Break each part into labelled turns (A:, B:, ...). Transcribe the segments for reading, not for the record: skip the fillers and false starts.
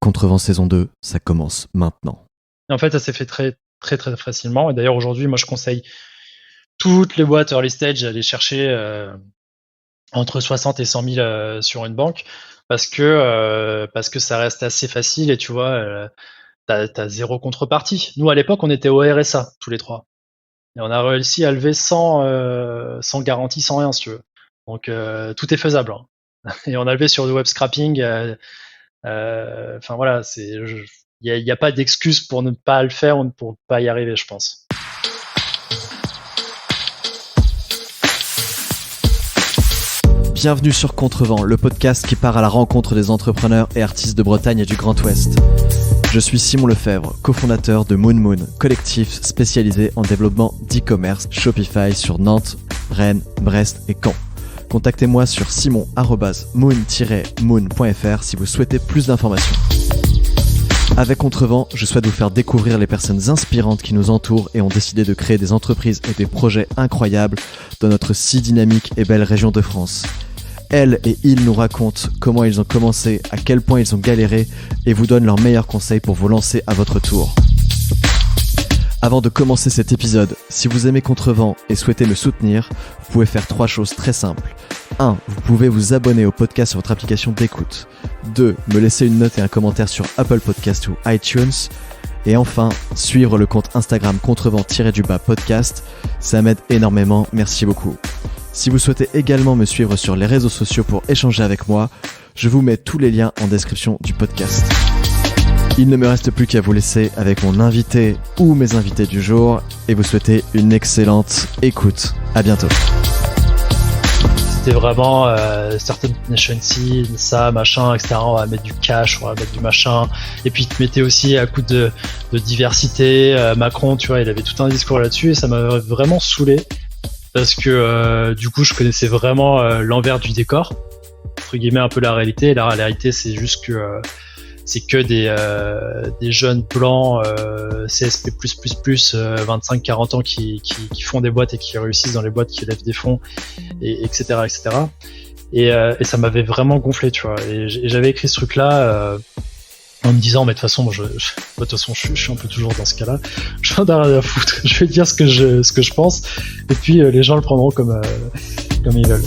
A: Contrevent saison 2, ça commence maintenant.
B: Et en fait, ça s'est fait très, très, très facilement. Et d'ailleurs, aujourd'hui, moi, je conseille toutes les boîtes early stage à aller chercher entre 60 et 100 000 sur une banque parce que ça reste assez facile et tu vois, t'as zéro contrepartie. Nous, à l'époque, on était au RSA, tous les trois. Et on a réussi à lever sans garantie, sans rien, si tu veux. Donc, tout est faisable. Hein. Et on a levé sur du web scrapping. Enfin, voilà, il n'y a pas d'excuse pour ne pas le faire ou pour ne pas y arriver, je pense.
A: Bienvenue sur Contrevent, le podcast qui part à la rencontre des entrepreneurs et artistes de Bretagne et du Grand Ouest. Je suis Simon Lefebvre, cofondateur de Moon Moon, collectif spécialisé en développement d'e-commerce Shopify sur Nantes, Rennes, Brest et Caen. Contactez-moi sur simon@moon-moon.fr si vous souhaitez plus d'informations. Avec Contrevent, je souhaite vous faire découvrir les personnes inspirantes qui nous entourent et ont décidé de créer des entreprises et des projets incroyables dans notre si dynamique et belle région de France. Elles et ils nous racontent comment ils ont commencé, à quel point ils ont galéré et vous donnent leurs meilleurs conseils pour vous lancer à votre tour. Avant de commencer cet épisode, si vous aimez Contrevent et souhaitez me soutenir, vous pouvez faire 3 choses très simples. 1. Vous pouvez vous abonner au podcast sur votre application d'écoute. 2. Me laisser une note et un commentaire sur Apple Podcast ou iTunes. Et enfin, suivre le compte Instagram Contrevent-podcast. Ça m'aide énormément, merci beaucoup. Si vous souhaitez également me suivre sur les réseaux sociaux pour échanger avec moi, je vous mets tous les liens en description du podcast. Il ne me reste plus qu'à vous laisser avec mon invité ou mes invités du jour et vous souhaiter une excellente écoute. À bientôt.
B: C'était vraiment Startup Nation Seed, ça, machin, etc. On va mettre du cash, on va mettre du machin. Et puis, ils te mettaient aussi à coup de diversité. Macron, tu vois, il avait tout un discours là-dessus et ça m'a vraiment saoulé. Parce que du coup, je connaissais vraiment l'envers du décor. Entre guillemets, un peu la réalité. Et la réalité, c'est juste que c'est que des jeunes blancs CSP++, 25-40 ans qui font des boîtes et qui réussissent dans les boîtes, qui lèvent des fonds, et etc. Et ça m'avait vraiment gonflé, tu vois. Et j'avais écrit ce truc-là en me disant, mais de toute façon, je suis un peu toujours dans ce cas-là. J'en ai rien à foutre. Je vais dire ce que je pense, et puis les gens le prendront comme ils veulent.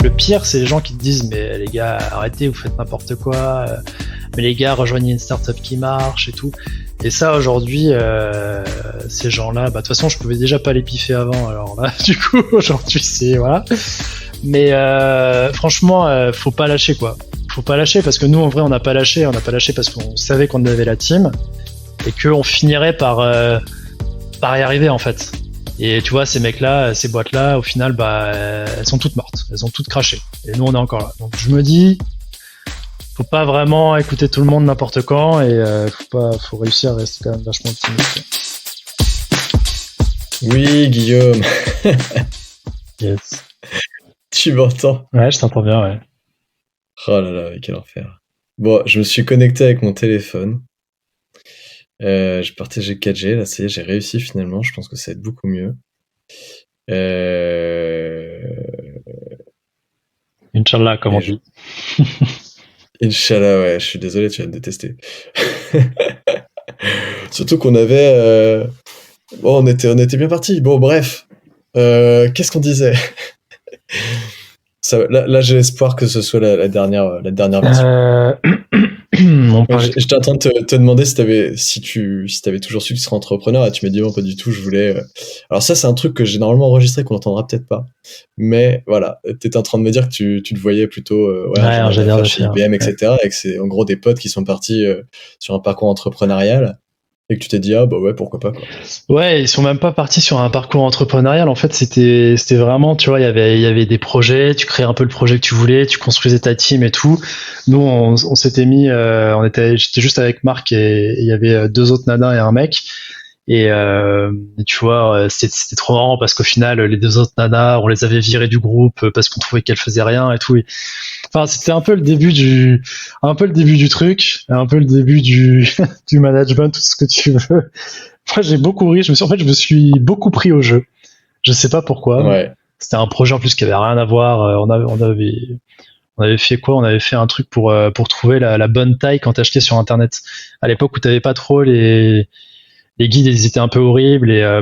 B: Le pire, c'est les gens qui te disent, mais les gars, arrêtez, vous faites n'importe quoi. Mais les gars, rejoignez une startup qui marche et tout. Et ça, aujourd'hui, ces gens-là, de toute façon, je pouvais déjà pas les piffer avant. Alors là, du coup, aujourd'hui, c'est voilà. Mais franchement, faut pas lâcher, quoi. Faut pas lâcher parce que nous, en vrai, on n'a pas lâché. On n'a pas lâché parce qu'on savait qu'on avait la team et qu'on finirait par y arriver, en fait. Et tu vois, ces mecs-là, ces boîtes-là, au final, elles sont toutes mortes. Elles ont toutes craché. Et nous, on est encore là. Donc, je me dis, faut pas vraiment écouter tout le monde n'importe quand et faut réussir à rester quand même vachement optimiste.
C: Oui, Guillaume.
B: Yes.
C: Tu m'entends?
B: Ouais, je t'entends bien, ouais.
C: Oh là là, quel enfer. Bon, je me suis connecté avec mon téléphone. Je partageais 4G, là, ça y est, j'ai réussi finalement. Je pense que ça va être beaucoup mieux.
B: Inch'Allah, comme on dit.
C: Inch'Allah, ouais, je suis désolé, tu vas me détester. Surtout qu'on avait... Bon, on était bien partis. Bon, bref. Qu'est-ce qu'on disait? Là, j'ai espoir que ce soit la dernière version. J'étais en train de te demander si t'avais toujours su que tu serais entrepreneur, et tu m'as dit non, pas du tout, je voulais... Alors ça, c'est un truc que j'ai normalement enregistré, qu'on n'entendra peut-être pas, mais voilà, t'étais en train de me dire que tu te voyais plutôt chez IBM, etc., et que c'est en gros des potes qui sont partis sur un parcours entrepreneurial, et que tu t'es dit, ah bah ouais, pourquoi pas, quoi.
B: Ouais, ils sont même pas partis sur un parcours entrepreneurial. En fait, c'était vraiment, tu vois, il y avait des projets, tu créais un peu le projet que tu voulais, tu construisais ta team et tout. Nous, on s'était mis, j'étais juste avec Marc et il y avait 2 autres nanas et un mec. Et tu vois, c'était trop marrant parce qu'au final, les 2 autres nanas, on les avait virées du groupe parce qu'on trouvait qu'elles faisaient rien et tout. Enfin, c'était un peu le début du truc, un peu le début du management, tout ce que tu veux. Moi, j'ai beaucoup ri. Je me suis beaucoup pris au jeu. Je sais pas pourquoi.
C: Ouais.
B: C'était un projet en plus qui avait rien à voir. On On avait fait quoi? On avait fait un truc pour trouver la bonne taille quand t'achetais sur internet. À l'époque où t'avais pas trop les guides, ils étaient un peu horribles et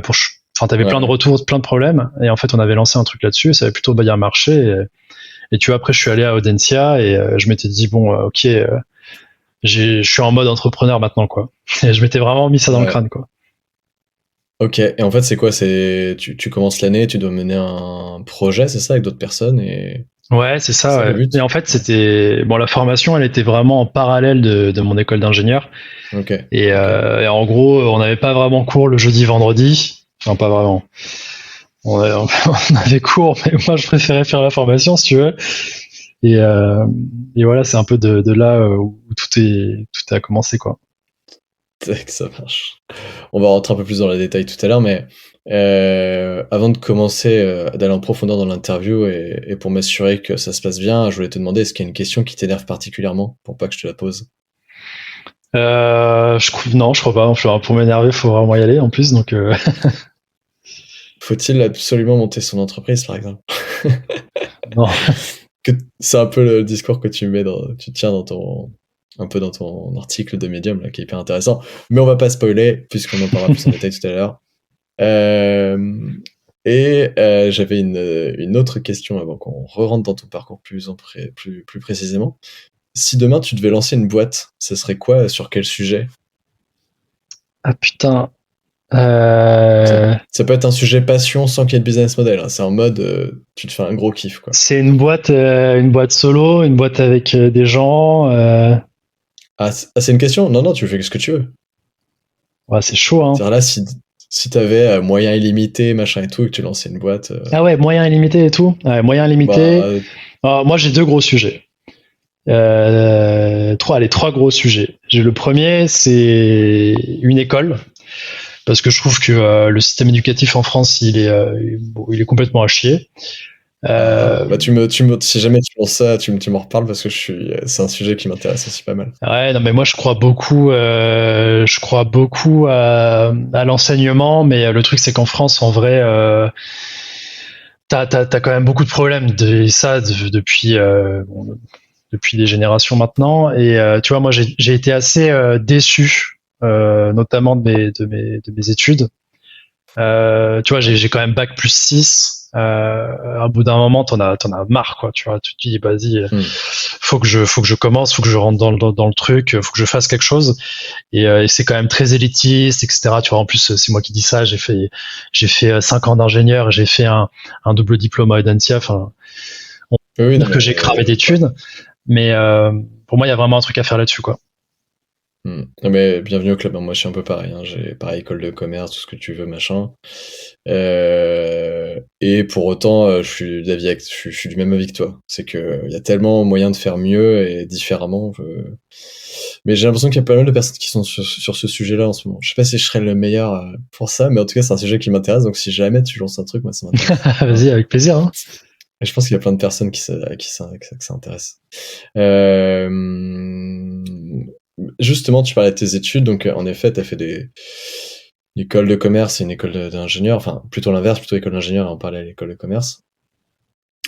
B: t'avais plein de retours, plein de problèmes. Et en fait, on avait lancé un truc là-dessus. Et ça avait plutôt bien marché. Et tu vois, après, je suis allé à Audencia et je m'étais dit bon, ok, je suis en mode entrepreneur maintenant, quoi. Et je m'étais vraiment mis ça dans le crâne, quoi.
C: Ok, et en fait, c'est quoi? Tu commences l'année, tu dois mener un projet, c'est ça, avec d'autres personnes et...
B: Ouais, c'est ça. Ouais. Et en fait, c'était la formation, elle était vraiment en parallèle de mon école d'ingénieur.
C: Okay.
B: Et en gros, on n'avait pas vraiment cours le jeudi, vendredi. Enfin, pas vraiment. On avait cours, mais moi, je préférais faire la formation, si tu veux. Et voilà, c'est un peu de là où tout a commencé, quoi.
C: Ça marche. On va rentrer un peu plus dans les détails tout à l'heure, mais avant de commencer, d'aller en profondeur dans l'interview et pour m'assurer que ça se passe bien, je voulais te demander, est-ce qu'il y a une question qui t'énerve particulièrement pour pas que je te la pose?
B: Non, je crois pas. Pour m'énerver, il faut vraiment y aller en plus, donc.
C: Faut-il absolument monter son entreprise, par exemple?
B: Non.
C: C'est un peu le discours que tu tiens un peu dans ton article de Medium, là, qui est hyper intéressant. Mais on va pas spoiler, puisqu'on en parlera plus en détail tout à l'heure. J'avais une autre question avant qu'on rentre dans ton parcours plus précisément. Si demain tu devais lancer une boîte, ce serait quoi, sur quel sujet?
B: Ah putain.
C: Ça peut être un sujet passion sans qu'il y ait de business model, hein. C'est en mode, tu te fais un gros kiff, quoi.
B: C'est une boîte solo, une boîte avec des gens.
C: Ah, c'est une question? Non, tu fais ce que tu veux.
B: Ouais, c'est chaud, hein.
C: C'est-à-dire là, si t'avais moyens illimités, machin et tout, et que tu lançais une boîte.
B: Ah ouais, moyens illimités et tout. Ouais, moyens illimités. Moi, j'ai 2 gros sujets. 3 gros sujets. J'ai le premier, c'est une école. Parce que je trouve que le système éducatif en France, il est complètement à chier.
C: Si jamais tu lances ça, tu m'en reparles parce que c'est un sujet qui m'intéresse aussi pas mal.
B: Ouais, non, mais moi je crois beaucoup à l'enseignement, mais le truc c'est qu'en France, en vrai, t'as quand même beaucoup de problèmes depuis des générations maintenant. Et tu vois, moi j'ai été assez déçu, notamment de mes études. Tu vois, j'ai quand même bac plus 6. À bout d'un moment, t'en as marre, quoi. Tu vois, tu te dis, vas-y, faut que je commence, faut que je rentre dans le truc, faut que je fasse quelque chose. Et c'est quand même très élitiste, etc. Tu vois, en plus, c'est moi qui dis ça. J'ai fait 5 ans d'ingénieur, et j'ai fait un double diplôme à Audencia. Enfin, que j'ai cramé d'études. Mais pour moi, il y a vraiment un truc à faire là-dessus, quoi.
C: Non mais bienvenue au club, moi je suis un peu pareil, hein. J'ai pareil, école de commerce, tout ce que tu veux, machin. Et pour autant, je suis du même avis que toi. C'est que il y a tellement moyen de faire mieux et différemment. Mais j'ai l'impression qu'il y a pas mal de personnes qui sont sur ce sujet-là en ce moment. Je sais pas si je serais le meilleur pour ça, mais en tout cas c'est un sujet qui m'intéresse. Donc si jamais tu lances un truc, moi ça m'intéresse.
B: Vas-y, avec plaisir, hein.
C: Et je pense qu'il y a plein de personnes que ça intéresse. Justement, tu parlais de tes études, donc en effet, tu as fait une école de commerce et une école d'ingénieur, enfin plutôt l'inverse, plutôt école d'ingénieur, on parlait à l'école de commerce.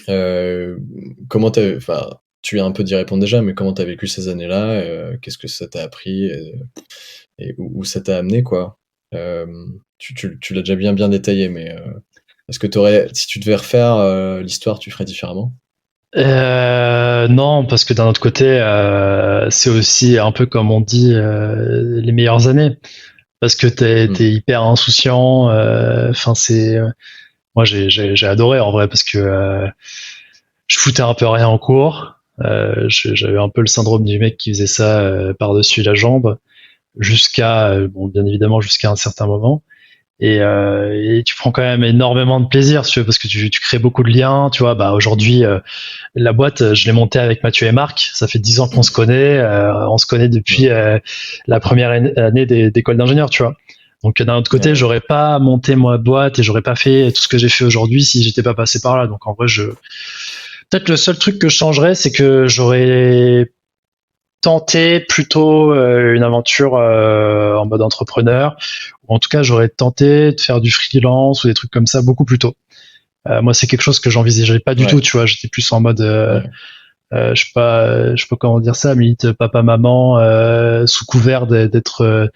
C: Comment tu as un peu d'y répondre déjà, mais comment tu as vécu ces années-là? Qu'est-ce que ça t'a appris et où ça t'a amené, quoi? Tu l'as déjà bien détaillé, mais est-ce que si tu devais refaire l'histoire, tu ferais différemment?
B: Non, parce que d'un autre côté, c'est aussi un peu comme on dit les meilleures années, parce que t'es hyper insouciant. Moi j'ai adoré en vrai parce que je foutais un peu rien en cours. J'avais un peu le syndrome du mec qui faisait ça par-dessus la jambe bien évidemment jusqu'à un certain moment. Et tu prends quand même énormément de plaisir, tu vois, parce que tu crées beaucoup de liens, tu vois. Aujourd'hui, la boîte, je l'ai montée avec Mathieu et Marc. Ça fait 10 ans qu'on se connaît. On se connaît depuis la première année d'école d'ingénieur, tu vois. Donc d'un autre côté, j'aurais pas monté ma boîte et j'aurais pas fait tout ce que j'ai fait aujourd'hui si j'étais pas passé par là. Donc en vrai, peut-être le seul truc que je changerais, c'est que j'aurais tenté plutôt une aventure en mode entrepreneur, ou en tout cas j'aurais tenté de faire du freelance ou des trucs comme ça beaucoup plus tôt. Moi c'est quelque chose que j'envisageais pas du tout, tu vois, j'étais plus en mode je sais pas comment dire ça, limite papa maman sous couvert d'être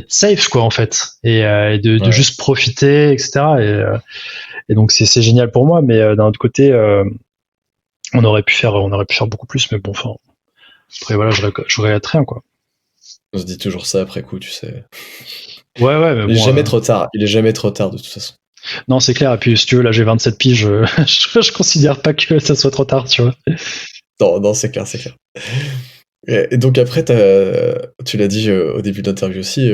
B: safe quoi en fait et de juste profiter etc. Et donc c'est génial pour moi, mais d'un autre côté on aurait pu faire beaucoup plus, mais bon enfin après voilà je regrette rien quoi.
C: On se dit toujours ça après coup, tu sais.
B: Ouais mais
C: il est jamais trop tard. Il est jamais trop tard de toute façon.
B: Non, c'est clair. Et puis, si tu veux, là, j'ai 27 piges. Je considère pas que ça soit trop tard, tu vois.
C: Non, c'est clair. Et donc après, tu l'as dit au début de l'interview aussi,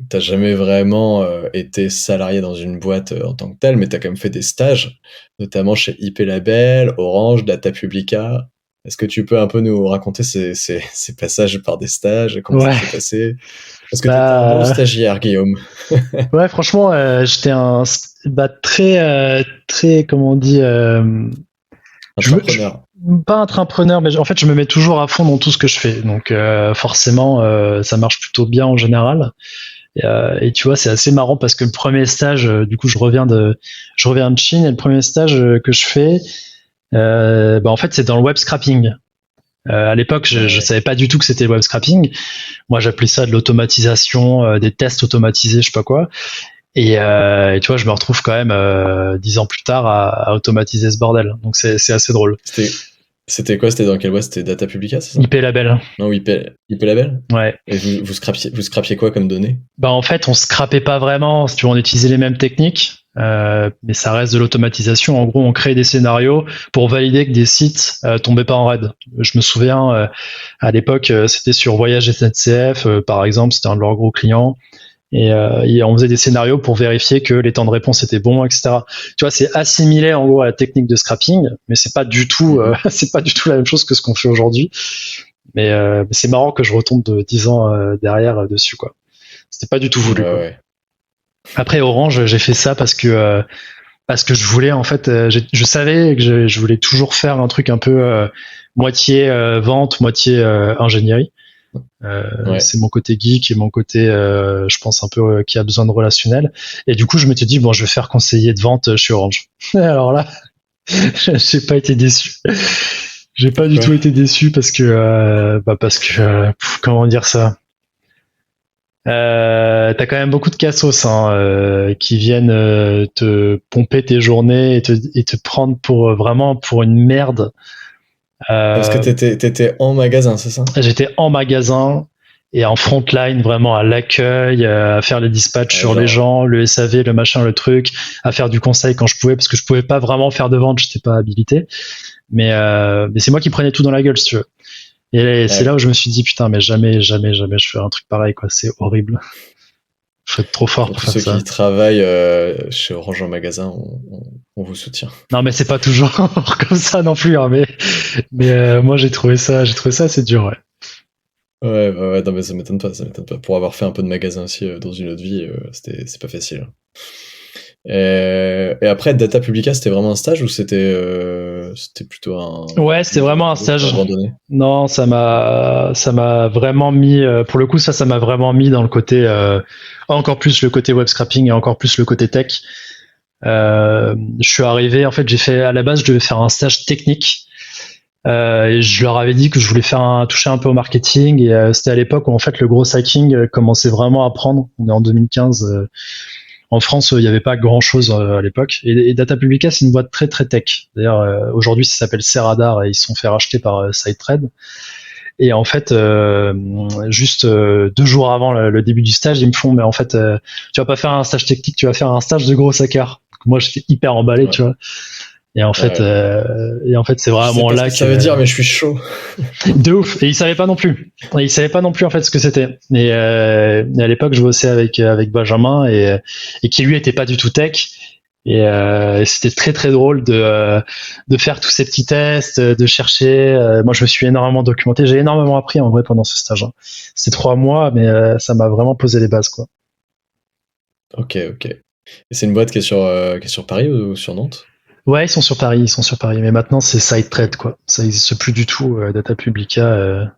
C: t'as jamais vraiment été salarié dans une boîte en tant que tel, mais t'as quand même fait des stages, notamment chez IP Label, Orange, Data Publica. Est-ce que tu peux un peu nous raconter ces passages par des stages, comment ça s'est passé? Parce que t'étais un bon stagiaire, Guillaume.
B: Ouais, franchement, j'étais un très comment on dit
C: entrepreneur.
B: Pas entrepreneur, mais en fait, je me mets toujours à fond dans tout ce que je fais. Donc, forcément, ça marche plutôt bien en général. Et tu vois, c'est assez marrant parce que le premier stage, du coup, je reviens de Chine, et le premier stage que je fais, en fait, c'est dans le web scrapping. À l'époque, je savais pas du tout que c'était le web scrapping. Moi, j'appelais ça de l'automatisation, des tests automatisés, je sais pas quoi. Et tu vois, je me retrouve quand même 10 ans plus tard à automatiser ce bordel. Donc c'est assez drôle.
C: C'était quoi? C'était dans quelle boîte? C'était Data Publica, c'est ça?
B: IP Label.
C: Non, IP Label?
B: Ouais.
C: Et vous scrapiez quoi comme données?
B: En fait, on scrapait pas vraiment. Si tu veux, on utilisait les mêmes techniques. Mais ça reste de l'automatisation. En gros, on crée des scénarios pour valider que des sites tombaient pas en raid. Je me souviens, à l'époque, c'était sur Voyage SNCF, par exemple, c'était un de leurs gros clients. Et on faisait des scénarios pour vérifier que les temps de réponse étaient bons, etc. Tu vois, c'est assimilé en gros à la technique de scrapping, mais c'est pas du tout la même chose que ce qu'on fait aujourd'hui. Mais c'est marrant que je retombe de 10 ans derrière dessus, quoi. C'était pas du tout voulu.
C: Ouais.
B: Après Orange, j'ai fait ça parce que je voulais en fait, je savais que je voulais toujours faire un truc un peu moitié vente, moitié ingénierie. C'est mon côté geek et mon côté, je pense un peu qui a besoin de relationnel. Et du coup, je m'étais dit bon, je vais faire conseiller de vente chez Orange. Et alors là, j'ai pas été déçu. J'ai pas du tout été déçu parce que comment dire ça. T'as quand même beaucoup de cassos qui viennent te pomper tes journées et te prendre vraiment pour une merde.
C: Parce que t'étais en magasin, c'est ça?
B: J'étais en magasin et en frontline, vraiment à l'accueil, à faire les dispatchs sur les gens, le SAV, le machin, le truc, à faire du conseil quand je pouvais, parce que je pouvais pas vraiment faire de vente, j'étais pas habilité. Mais c'est moi qui prenais tout dans la gueule, si tu veux. Et c'est là où je me suis dit, putain, mais jamais je ferai un truc pareil, quoi. C'est horrible. Faut être trop fort pour faire ça.
C: Ceux qui travaillent chez Orange en magasin, on vous soutient.
B: Non, mais c'est pas toujours comme ça non plus, hein, mais moi j'ai trouvé ça assez dur, ouais.
C: Ouais, non, mais ça m'étonne pas. Pour avoir fait un peu de magasin aussi dans une autre vie, c'est pas facile. Et après, Data Publica, c'était vraiment un stage ou c'était plutôt un...
B: Ouais, c'était vraiment un stage.
C: Abandonné.
B: Non, ça m'a vraiment mis, pour le coup, ça m'a vraiment mis dans le côté, encore plus le côté web scrapping et encore plus le côté tech. Je suis arrivé, en fait, à la base, je devais faire un stage technique. Et je leur avais dit que je voulais toucher un peu au marketing, et c'était à l'époque où en fait le gros hacking commençait vraiment à prendre. On est en 2015. En France, il n'y avait pas grand-chose à l'époque. Et Data Publica, c'est une boîte très très tech. D'ailleurs, aujourd'hui, ça s'appelle Ceradar et ils se sont fait racheter par SideTrade. Et en fait, juste 2 jours avant le début du stage, ils me font, mais en fait, tu vas pas faire un stage technique, tu vas faire un stage de gros hacker. Moi, j'étais hyper emballé, tu vois. Et en fait, c'est vraiment là que
C: ça veut dire, mais je suis chaud.
B: De ouf. Et ils savaient pas non plus. Ils savaient pas non plus en fait ce que c'était. Et à l'époque, je bossais avec Benjamin et qui lui était pas du tout tech. Et c'était très très drôle de faire tous ces petits tests, de chercher. Moi, je me suis énormément documenté. J'ai énormément appris en vrai pendant ce stage. C'était 3 mois, mais ça m'a vraiment posé les bases, quoi.
C: Ok. Et c'est une boîte qui est sur Paris ou sur Nantes?
B: Ouais, ils sont sur Paris, mais maintenant c'est SideTrade, quoi. Ça n'existe plus du tout. Data Publica,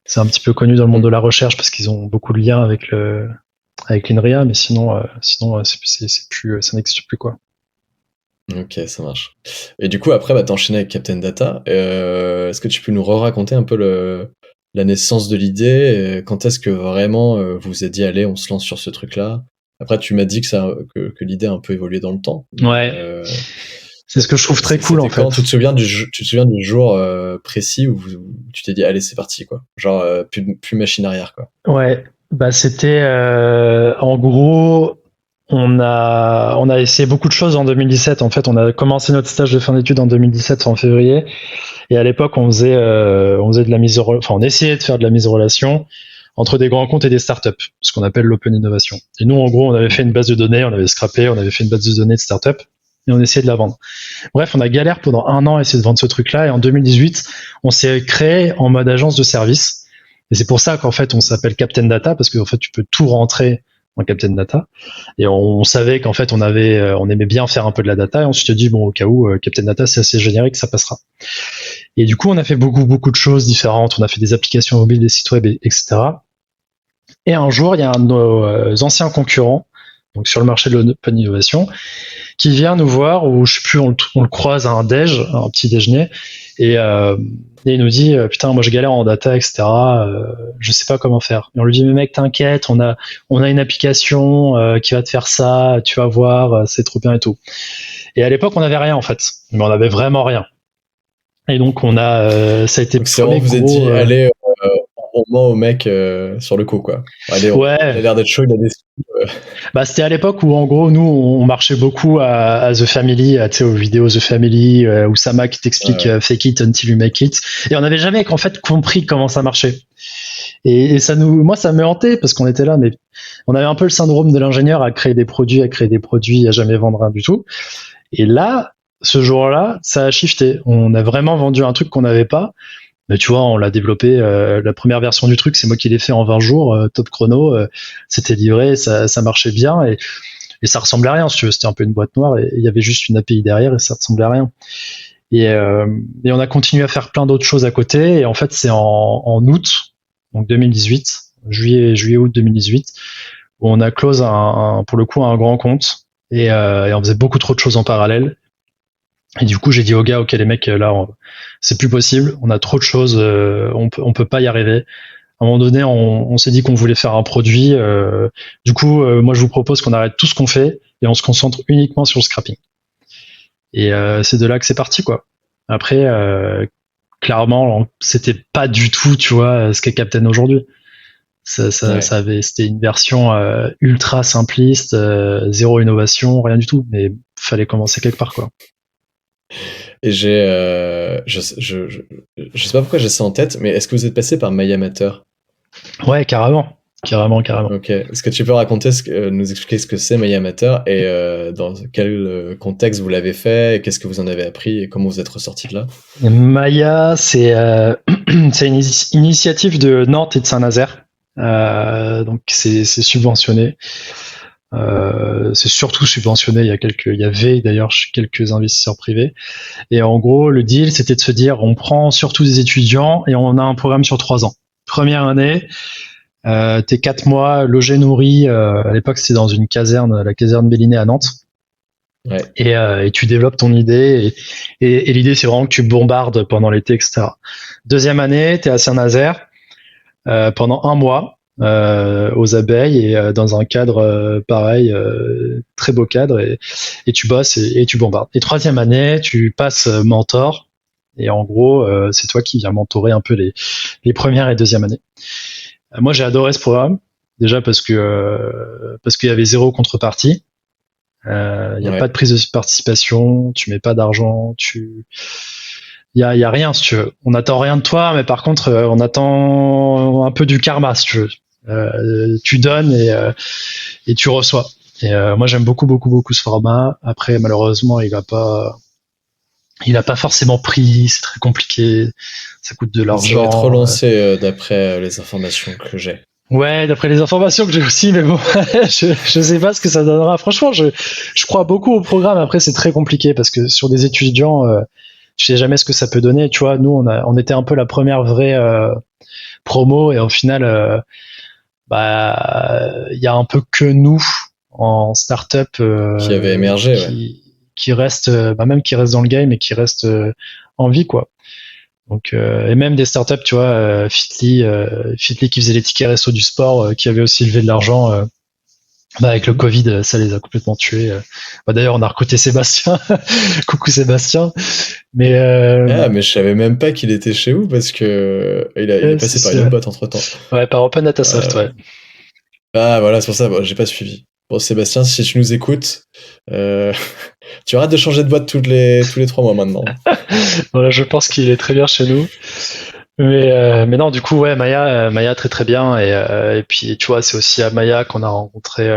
B: c'est un petit peu connu dans le monde de la recherche parce qu'ils ont beaucoup de liens avec l'INRIA, mais sinon c'est plus, ça n'existe plus, quoi.
C: Ok, ça marche. Et du coup, après, t'as enchaîné avec Captain Data. Est-ce que tu peux nous raconter un peu la naissance de l'idée? Quand est-ce que vraiment vous vous êtes dit, allez, on se lance sur ce truc-là? Après, tu m'as dit que l'idée a un peu évolué dans le temps.
B: Ouais. C'est ce que je trouve très cool en fait.
C: Tu te souviens du jour précis où tu t'es dit, allez, c'est parti, quoi. Genre, plus machine arrière, quoi.
B: Ouais, c'était en gros. On a essayé beaucoup de choses en 2017. En fait, on a commencé notre stage de fin d'études en 2017 en février. Et à l'époque, on faisait de la on essayait de faire de la mise en relation entre des grands comptes et des startups, ce qu'on appelle l'open innovation. Et nous, en gros, on avait fait une base de données, on avait scrappé, on avait fait une base de données de startups et on essayait de la vendre. Bref, on a galéré pendant 1 an à essayer de vendre ce truc-là. Et en 2018, on s'est créé en mode agence de service. Et c'est pour ça qu'en fait, on s'appelle Captain Data parce qu'en fait, tu peux tout rentrer en Captain Data. Et on savait qu'en fait, on aimait bien faire un peu de la data. Et on s'est dit, bon, au cas où, Captain Data, c'est assez générique, ça passera. Et du coup, on a fait beaucoup de choses différentes. On a fait des applications mobiles, des sites web, etc. Et un jour, il y a un de nos anciens concurrents, donc sur le marché de l'open innovation, qui vient nous voir, ou je sais plus, on le croise à un petit déjeuner, et il nous dit, putain, moi je galère en data, etc. Je sais pas comment faire. Et on lui dit, mais mec, t'inquiète, on a une application qui va te faire ça, tu vas voir, c'est trop bien et tout. Et à l'époque, on n'avait rien en fait, mais on avait vraiment rien. Et donc ça a été
C: donc c'est vraiment, vous êtes dit, allez, on ment au mec sur le coup, quoi. Allez, il a l'air d'être chaud, il a des
B: Bah, c'était à l'époque où, en gros, nous, on marchait beaucoup à The Family, tu sais, aux vidéos The Family, Oussama qui t'explique fake it until you make it. Et on n'avait jamais, en fait, compris comment ça marchait. Et moi, ça me hantait parce qu'on était là, mais on avait un peu le syndrome de l'ingénieur à créer des produits, à jamais vendre rien du tout. Et là, ce jour-là, ça a shifté. On a vraiment vendu un truc qu'on n'avait pas. Mais tu vois, on l'a développé, la première version du truc, c'est moi qui l'ai fait en 20 jours, top chrono, c'était livré, ça marchait bien et ça ressemblait à rien, si tu veux, c'était un peu une boîte noire et il y avait juste une API derrière et ça ressemblait à rien. Et on a continué à faire plein d'autres choses à côté et en fait, c'est en août, donc 2018, juillet-août 2018, où on a close pour le coup un grand compte et on faisait beaucoup trop de choses en parallèle. Et du coup, j'ai dit aux gars, ok les mecs, là, c'est plus possible, on a trop de choses, on peut pas y arriver. À un moment donné, on s'est dit qu'on voulait faire un produit. Du coup, moi, je vous propose qu'on arrête tout ce qu'on fait et on se concentre uniquement sur le scrapping. Et c'est de là que c'est parti, quoi. Après, clairement, c'était pas du tout, tu vois, ce qu'est Captain aujourd'hui. C'était une version ultra simpliste, zéro innovation, rien du tout. Mais fallait commencer quelque part, quoi.
C: Et je sais pas pourquoi j'ai ça en tête, mais est-ce que vous êtes passé par MyAmateur?
B: Ouais, carrément.
C: Ok. Est-ce que tu peux nous expliquer ce que c'est MyAmateur et dans quel contexte vous l'avez fait, et qu'est-ce que vous en avez appris et comment vous êtes ressorti de là?
B: Maya, c'est une initiative de Nantes et de Saint-Nazaire. Donc c'est subventionné. C'est surtout subventionné. Il y avait d'ailleurs quelques investisseurs privés. Et en gros, le deal, c'était de se dire, on prend surtout des étudiants et on a un programme sur 3 ans. Première année, t'es 4 mois logé, nourri. À l'époque, c'était dans une caserne, la caserne Bellinet à Nantes.
C: Ouais.
B: Et tu développes ton idée. Et l'idée, c'est vraiment que tu bombardes pendant l'été, etc. Deuxième année, t'es à Saint-Nazaire pendant 1 mois. Aux abeilles et dans un cadre pareil, très beau cadre et tu bosses et tu bombardes. Et troisième année, tu passes mentor et en gros, c'est toi qui viens mentorer un peu les premières et deuxième années. Moi, j'ai adoré ce programme déjà parce qu'il y avait zéro contrepartie. Il y a pas de prise de participation, tu mets pas d'argent, il y a rien si tu veux. On n'attend rien de toi, mais par contre, on attend un peu du karma si tu veux. Tu donnes et tu reçois. Et moi, j'aime beaucoup ce format. Après, malheureusement, il a pas forcément pris. C'est très compliqué. Ça coûte de l'argent.
C: Ça va être relancé d'après les informations que j'ai.
B: Ouais, d'après les informations que j'ai aussi, mais bon, je sais pas ce que ça donnera. Franchement, je crois beaucoup au programme. Après, c'est très compliqué parce que sur des étudiants, je sais jamais ce que ça peut donner. Tu vois, nous, on était un peu la première vraie promo et au final, il y a un peu que nous en startup
C: qui avait émergé,
B: restent, même qui restent dans le game et qui restent en vie, quoi. Donc, et même des startups, tu vois, Fitly qui faisait les tickets resto du sport, qui avait aussi levé de l'argent. Avec le Covid, ça les a complètement tués. D'ailleurs, on a recruté Sébastien. Coucou Sébastien. Mais
C: mais je savais même pas qu'il était chez vous parce que il est passé par une autre boîte entre temps.
B: Ouais, par Open Datasoft, ouais.
C: Ah voilà, c'est pour ça. Bon, j'ai pas suivi. Bon, Sébastien, si tu nous écoutes, tu arrêtes de changer de boîte tous les 3 mois maintenant.
B: Voilà, je pense qu'il est très bien chez nous. Mais non, du coup, ouais, Maya très très bien. Et puis, tu vois, c'est aussi à Maya qu'on a rencontré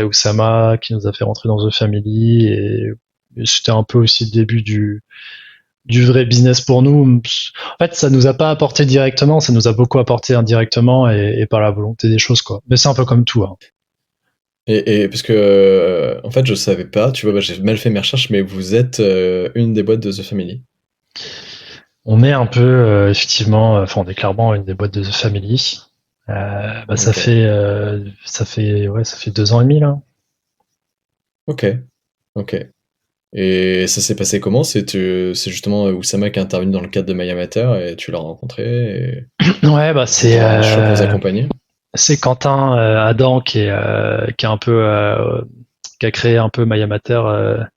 B: Oussama, qui nous a fait rentrer dans The Family. Et c'était un peu aussi le début du vrai business pour nous. En fait, ça nous a pas apporté directement, ça nous a beaucoup apporté indirectement et par la volonté des choses, quoi. Mais c'est un peu comme tout, hein.
C: Et parce que, en fait, je savais pas, tu vois, j'ai mal fait mes recherches, mais vous êtes une des boîtes de The Family.
B: On est un peu, effectivement, on est clairement une des boîtes de The Family. Okay. Ça fait 2 ans et demi, là. Ok.
C: Et ça s'est passé comment? C'est justement Oussama qui est intervenu dans le cadre de Mayamater et tu l'as rencontré
B: Ouais, c'est
C: pour vous accompagner.
B: C'est Quentin Adam qui a créé un peu Mayamater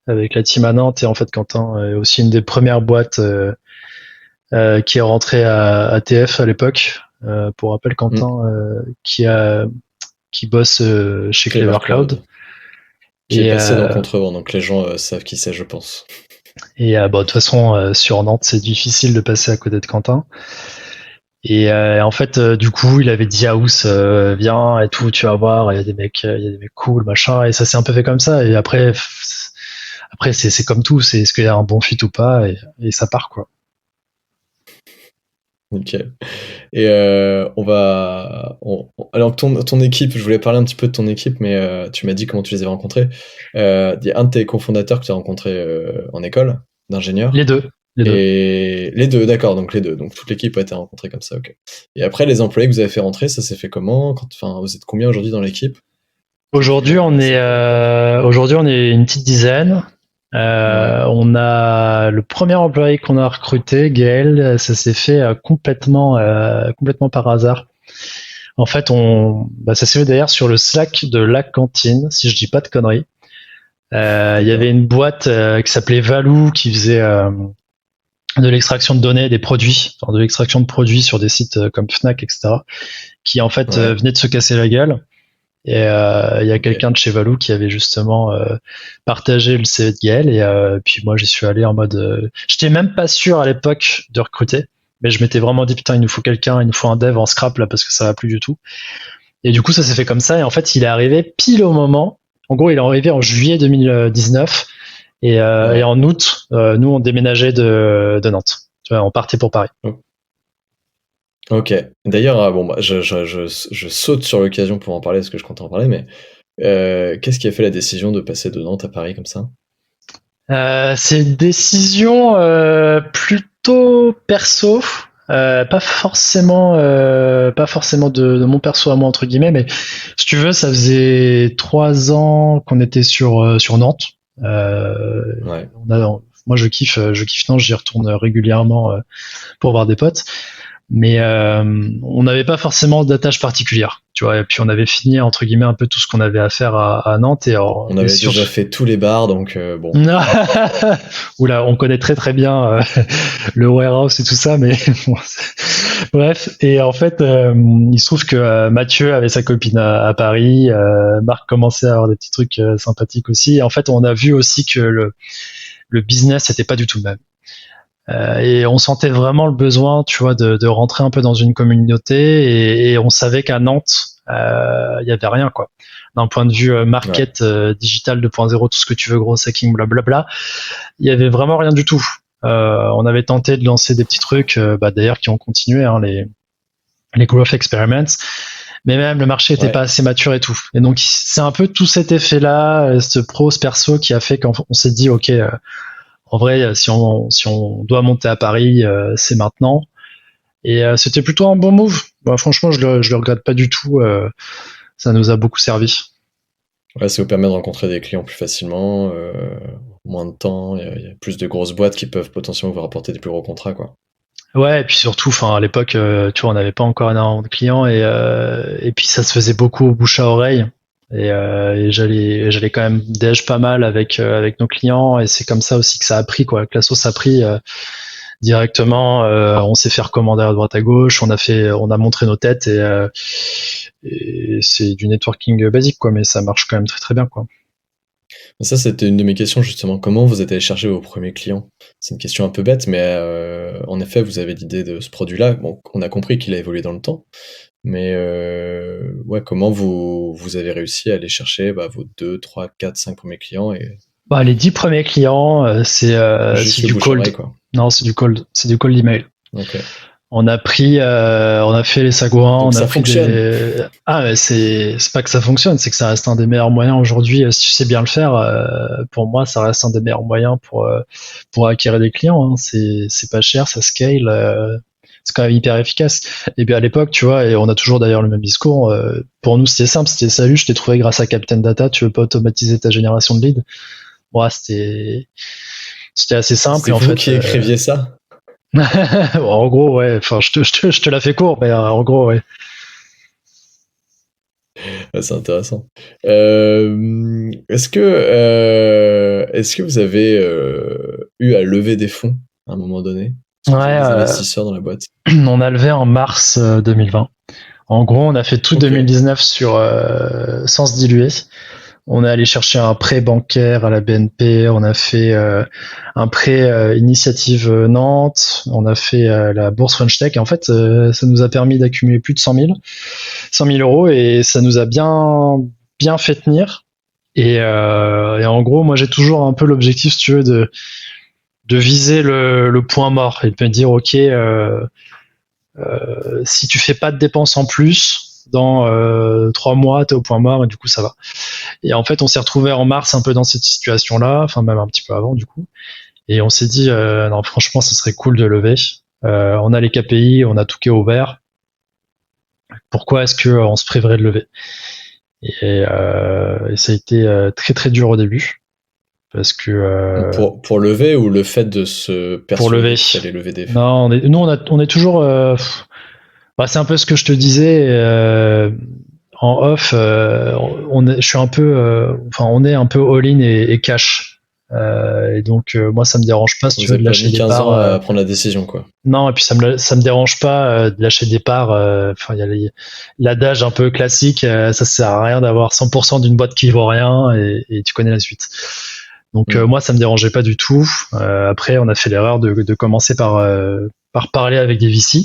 B: avec la team à Nantes, et en fait Quentin est aussi une des premières boîtes qui est rentrée à TF à l'époque. Pour rappel, Quentin qui bosse chez Clever Cloud.
C: Qui est passé dans Contrevent, donc les gens savent qui c'est, je pense.
B: Et de toute façon, sur Nantes, c'est difficile de passer à côté de Quentin. Et en fait, du coup, il avait dit à Ous, viens et tout, tu vas voir, il y a des mecs cool, machin. Et ça s'est un peu fait comme ça. Et après c'est comme tout, c'est est-ce qu'il y a un bon fit ou pas, et ça part, quoi.
C: Nickel. Et alors ton équipe, je voulais parler un petit peu de ton équipe, mais tu m'as dit comment tu les avais rencontrés. Il y a un de tes cofondateurs que tu as rencontré en école d'ingénieur.
B: Les deux.
C: Les deux, d'accord, donc les deux. Donc toute l'équipe a été rencontrée comme ça, ok. Et après, les employés que vous avez fait rentrer, ça s'est fait comment? Vous êtes combien aujourd'hui dans l'équipe?
B: Aujourd'hui, on est une petite dizaine. On a le premier employé qu'on a recruté, Gaël, ça s'est fait complètement par hasard. En fait, ça s'est fait d'ailleurs sur le Slack de la cantine, si je dis pas de conneries. Il y avait une boîte qui s'appelait Valou qui faisait de l'extraction de données, des produits, de l'extraction de produits sur des sites comme Fnac, etc., qui en fait venait de se casser la gueule. Et il y a quelqu'un de chez Valou qui avait justement partagé le CV de Gaël, et puis moi j'y suis allé en mode j'étais même pas sûr à l'époque de recruter, mais je m'étais vraiment dit putain, il nous faut quelqu'un, il nous faut un dev en scrap là parce que ça va plus du tout. Et du coup ça s'est fait comme ça, et en fait il est arrivé pile au moment, en gros il est arrivé en juillet 2019, et en août nous on déménageait de Nantes, tu vois, on partait pour Paris.
C: Ok. D'ailleurs, je saute sur l'occasion pour en parler parce que je compte en parler, mais qu'est-ce qui a fait la décision de passer de Nantes à Paris comme ça?
B: C'est une décision plutôt perso, pas forcément de mon perso à moi entre guillemets, mais si tu veux, ça faisait 3 ans qu'on était sur Nantes. Moi je kiffe Nantes, j'y retourne régulièrement pour voir des potes. Mais on n'avait pas forcément d'attache particulière, tu vois. Et puis on avait fini entre guillemets un peu tout ce qu'on avait à faire à Nantes, et
C: on avait déjà fait tous les bars, donc bon.
B: Oula, on connaît très très bien le warehouse et tout ça, mais bon, bref. Et en fait, il se trouve que Mathieu avait sa copine à Paris, Marc commençait à avoir des petits trucs sympathiques aussi. Et en fait, on a vu aussi que le business n'était pas du tout le même. Et on sentait vraiment le besoin, tu vois, de rentrer un peu dans une communauté, et on savait qu'à Nantes, il y avait rien, quoi. D'un point de vue market, digital 2.0, tout ce que tu veux, gros hacking, blablabla, il y avait vraiment rien du tout. On avait tenté de lancer des petits trucs, d'ailleurs, qui ont continué, hein, les growth experiments, mais même le marché était pas assez mature et tout. Et donc c'est un peu tout cet effet-là, ce perso, qui a fait qu'on s'est dit, ok. En vrai, si on doit monter à Paris, c'est maintenant. Et c'était plutôt un bon move. Franchement, je le regrette pas du tout. Ça nous a beaucoup servi.
C: Ouais, ça vous permet de rencontrer des clients plus facilement. moins de temps, il y a plus de grosses boîtes qui peuvent potentiellement vous rapporter des plus gros contrats, quoi.
B: Ouais, et puis surtout, à l'époque, tu vois, on n'avait pas encore énormément de clients et puis ça se faisait beaucoup bouche à oreille. Et j'allais quand même déj pas mal avec nos clients, et c'est comme ça aussi que ça a pris, quoi. Que la sauce a pris directement. On s'est fait recommander à droite à gauche, on a montré nos têtes et c'est du networking basique, quoi, mais ça marche quand même très très bien, quoi.
C: Ça, c'était une de mes questions, justement. Comment vous êtes allé chercher vos premiers clients? C'est une question un peu bête, mais en effet, vous avez l'idée de ce produit-là. Bon, on a compris qu'il a évolué dans le temps, mais ouais, comment vous avez réussi à aller chercher vos 2, 3, 4, 5 premiers clients et...
B: Les 10 premiers clients, c'est du cold.
C: Quoi.
B: Non, c'est du cold email.
C: Okay.
B: On a fait les sagouins,
C: donc
B: on a
C: ça
B: pris
C: fonctionne.
B: mais c'est pas que ça fonctionne, c'est que ça reste un des meilleurs moyens aujourd'hui. Si tu sais bien le faire, pour moi, ça reste un des meilleurs moyens pour acquérir des clients. Hein. C'est pas cher, ça scale, c'est quand même hyper efficace. Et puis à l'époque, tu vois, et on a toujours d'ailleurs le même discours. Pour nous, c'était simple, c'était salut, je t'ai trouvé grâce à Captain Data, tu veux pas automatiser ta génération de leads? Ouais, c'était assez simple.
C: C'est vous qui écriviez ça?
B: En gros, ouais. Enfin, je te la fais court, mais en gros, ouais.
C: C'est intéressant. Est-ce que vous avez eu à lever des fonds à un moment donné?
B: Ouais.
C: Des investisseurs dans la boîte.
B: On a levé en mars 2020. En gros, on a fait tout 2019 sans se diluer. On est allé chercher un prêt bancaire à la BNP, on a fait un prêt initiative Nantes, on a fait la bourse French Tech. Et en fait, ça nous a permis d'accumuler plus de 100 000 euros et ça nous a bien fait tenir. Et en gros, moi, j'ai toujours un peu l'objectif, si tu veux, de viser le point mort et de me dire, ok, si tu fais pas de dépenses en plus, dans 3 mois, t'es au point mort et du coup ça va. Et en fait, on s'est retrouvé en mars un peu dans cette situation-là, enfin même un petit peu avant du coup. Et on s'est dit, non, franchement, ce serait cool de lever. On a les KPI, on a tout qui est ouvert. Pourquoi est-ce qu'on se priverait de lever? Et ça a été très très dur au début. Parce que
C: pour lever ou le fait de se persuader
B: qu'il
C: fallait lever des fonds?
B: Non, on est toujours c'est un peu ce que je te disais en off. On est un peu all-in et cash. Et donc moi ça me dérange pas si tu veux de lâcher des parts.
C: À prendre la décision, quoi.
B: Non, et puis ça me dérange pas de lâcher des parts. Enfin il y a l'adage un peu classique, ça sert à rien d'avoir 100% d'une boîte qui vaut rien et tu connais la suite. Donc moi ça me dérangeait pas du tout. Après on a fait l'erreur de commencer par parler avec des VC.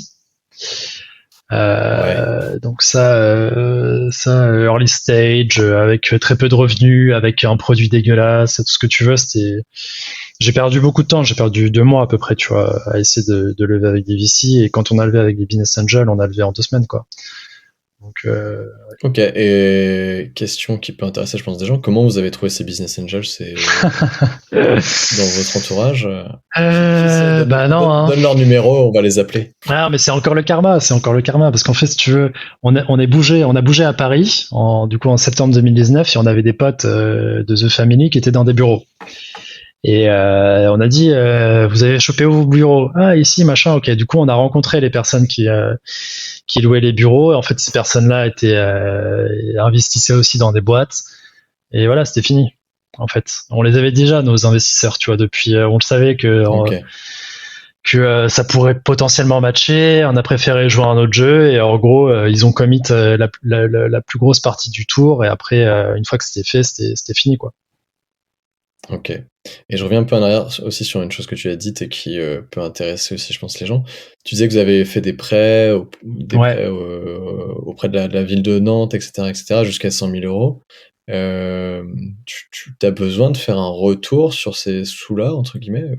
B: Donc ça early stage avec très peu de revenus, avec un produit dégueulasse, tout ce que tu veux. J'ai perdu beaucoup de temps, j'ai perdu 2 mois à peu près, tu vois, à essayer de lever avec des VC. Et quand on a levé avec des business angels, on a levé en 2 semaines, quoi. Donc,
C: ok, et question qui peut intéresser, je pense, des gens, comment vous avez trouvé ces business angels? C'est dans votre entourage? Donne leur numéro, on va les appeler.
B: Ah, mais c'est encore le karma, parce qu'en fait, si tu veux, on a bougé à Paris, du coup en septembre 2019, et on avait des potes de The Family qui étaient dans des bureaux. Et on a dit, vous avez chopé où vos bureaux? Ah, ici, machin, ok. Du coup, on a rencontré les personnes qui louaient les bureaux. Et en fait, ces personnes-là investissaient aussi dans des boîtes. Et voilà, c'était fini. En fait, on les avait déjà, nos investisseurs, tu vois, depuis. On le savait que ça pourrait potentiellement matcher. On a préféré jouer à un autre jeu. Et en gros, ils ont commit la plus grosse partie du tour. Et après, une fois que c'était fait, c'était fini, quoi.
C: Ok. Et je reviens un peu en arrière aussi sur une chose que tu as dite et qui peut intéresser aussi, je pense, les gens. Tu disais que vous avez fait des prêts, prêts auprès de la ville de Nantes, etc., jusqu'à 100 000 euros. Tu as besoin de faire un retour sur ces sous-là, entre guillemets?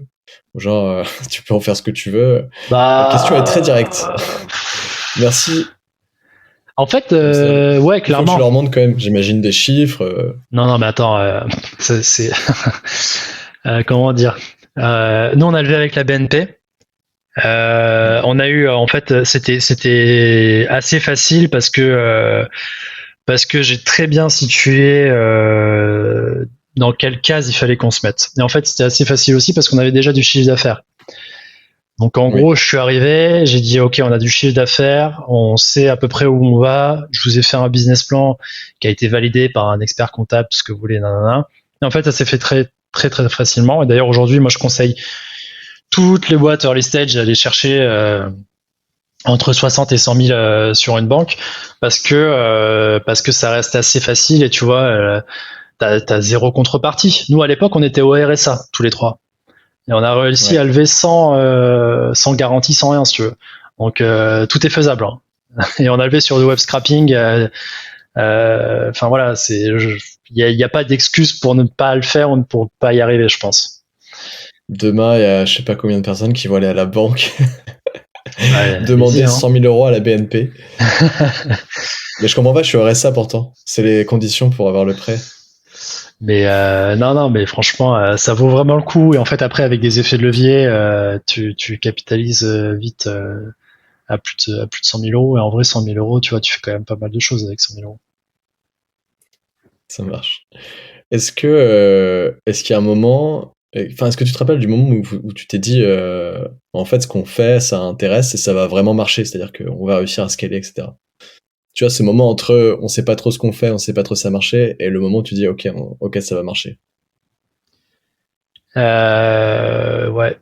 C: Genre, tu peux en faire ce que tu veux. La question est très directe. Merci.
B: En fait, ouais, clairement.
C: Faut que tu leur montres quand même, j'imagine, des chiffres.
B: Non, mais attends, c'est comment dire? Nous, on a levé avec la BNP. On a eu, en fait, c'était assez facile parce que j'ai très bien situé dans quelle case il fallait qu'on se mette. Et en fait, c'était assez facile aussi parce qu'on avait déjà du chiffre d'affaires. Donc en gros, je suis arrivé, j'ai dit ok, on a du chiffre d'affaires, on sait à peu près où on va. Je vous ai fait un business plan qui a été validé par un expert comptable, ce que vous voulez, nanana. Et en fait, ça s'est fait très très très facilement. Et d'ailleurs aujourd'hui, moi, je conseille toutes les boîtes early stage d'aller chercher entre 60 et 100 000 sur une banque parce que ça reste assez facile et tu vois, t'as zéro contrepartie. Nous à l'époque, on était au RSA tous les trois. Et on a réussi à lever sans garantie, sans rien, si tu veux. Donc, tout est faisable. Hein. Et on a levé sur du web scrapping. Enfin, voilà, il n'y a pas d'excuse pour ne pas le faire ou pour ne pas y arriver, je pense.
C: Demain, il y a je sais pas combien de personnes qui vont aller à la banque demander 100 000 euros à la BNP. Mais je comprends pas, je suis au RSA pourtant. C'est les conditions pour avoir le prêt.
B: Mais non, mais franchement, ça vaut vraiment le coup. Et en fait, après, avec des effets de levier, tu capitalises vite à plus de 100 000 euros. Et en vrai, 100 000 euros, tu vois, tu fais quand même pas mal de choses avec 100 000 euros.
C: Ça marche. Est-ce qu'il y a un moment, enfin, est-ce que tu te rappelles du moment où tu t'es dit, en fait, ce qu'on fait, ça intéresse et ça va vraiment marcher, c'est-à-dire qu'on va réussir à scaler, etc. Tu vois, ce moment entre on sait pas trop ce qu'on fait, on sait pas trop si ça marchait, et le moment où tu dis ok, ça va marcher.
B: Ouais.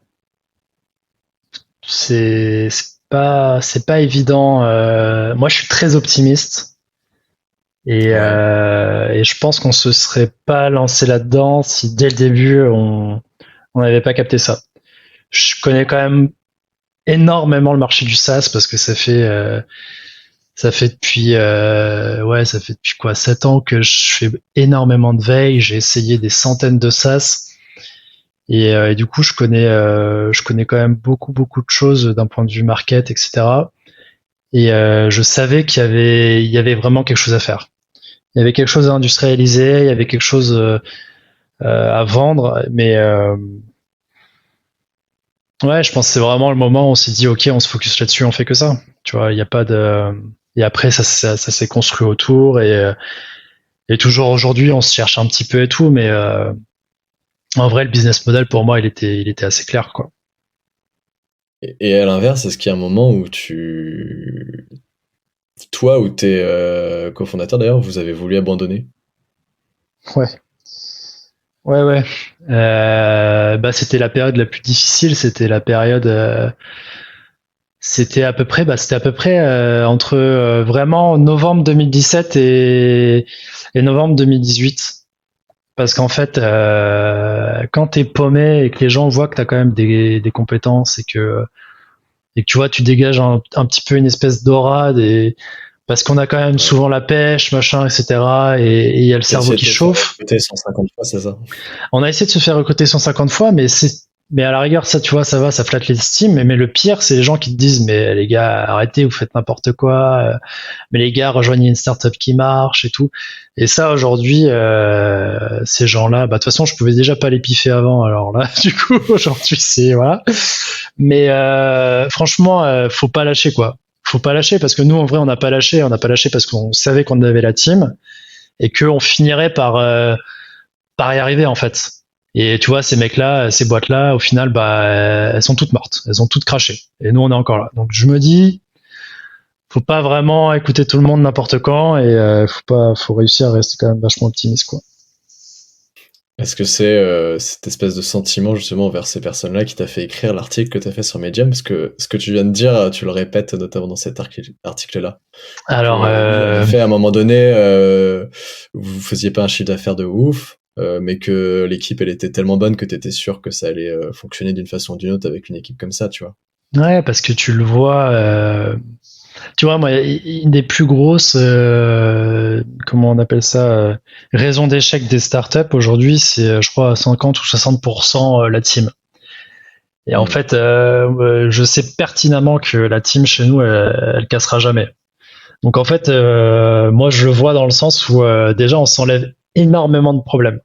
B: C'est pas évident. Moi, je suis très optimiste. Et je pense qu'on se serait pas lancé là-dedans si dès le début on n'avait pas capté ça. Je connais quand même énormément le marché du SaaS parce que ça fait depuis 7 ans que je fais énormément de veille. J'ai essayé des centaines de SaaS et du coup je connais quand même beaucoup de choses d'un point de vue market, etc. Et je savais qu'il y avait vraiment quelque chose à faire. Il y avait quelque chose à industrialiser, il y avait quelque chose à vendre, mais ouais, je pense que c'est vraiment le moment où on s'est dit ok, on se focus là-dessus, on fait que ça. Tu vois, il n'y a pas de. Et après, ça s'est construit autour et toujours aujourd'hui, on se cherche un petit peu et tout, mais en vrai, le business model pour moi, il était assez clair, quoi.
C: Et à l'inverse, est-ce qu'il y a un moment où toi ou tes cofondateurs d'ailleurs, vous avez voulu abandonner?
B: Ouais. C'était la période la plus difficile. C'était la période. C'était à peu près entre vraiment novembre 2017 et novembre 2018. Parce qu'en fait, quand t'es paumé et que les gens voient que t'as quand même des compétences et que tu vois, tu dégages un petit peu une espèce d'aura parce qu'on a quand même souvent la pêche, machin, etc. Et il y a le cerveau qui chauffe.
C: 150 fois, c'est ça.
B: On a essayé de se faire recruter 150 fois, mais à la rigueur, ça, tu vois, ça va, ça flatte l'estime. Mais le pire, c'est les gens qui te disent, mais les gars, arrêtez, vous faites n'importe quoi. Mais les gars, rejoignez une startup qui marche et tout. Et ça, aujourd'hui, ces gens-là, de toute façon, je pouvais déjà pas les piffer avant. Alors là, du coup, aujourd'hui, c'est voilà. Mais franchement, faut pas lâcher, quoi. Faut pas lâcher parce que nous, en vrai, on n'a pas lâché. On n'a pas lâché parce qu'on savait qu'on avait la team et qu'on finirait par y arriver, en fait. Et tu vois, ces mecs-là, ces boîtes-là, au final, elles sont toutes mortes. Elles ont toutes craché. Et nous, on est encore là. Donc, je me dis, faut pas vraiment écouter tout le monde n'importe quand et faut réussir à rester quand même vachement optimiste, quoi.
C: Est-ce que c'est cette espèce de sentiment justement vers ces personnes-là qui t'a fait écrire l'article que t'as fait sur Medium? Parce que ce que tu viens de dire, tu le répètes notamment dans cet article-là.
B: Alors,
C: fait à un moment donné, vous faisiez pas un chiffre d'affaires de ouf, mais que l'équipe elle était tellement bonne que t'étais sûr que ça allait fonctionner d'une façon ou d'une autre avec une équipe comme ça, tu vois.
B: Ouais, parce que tu le vois. Tu vois, moi, une des plus grosses, comment on appelle ça, raisons d'échec des startups aujourd'hui, c'est, je crois, à 50 ou 60% la team. Et en fait, je sais pertinemment que la team chez nous, elle cassera jamais. Donc en fait, moi, je le vois dans le sens où déjà, on s'enlève énormément de problèmes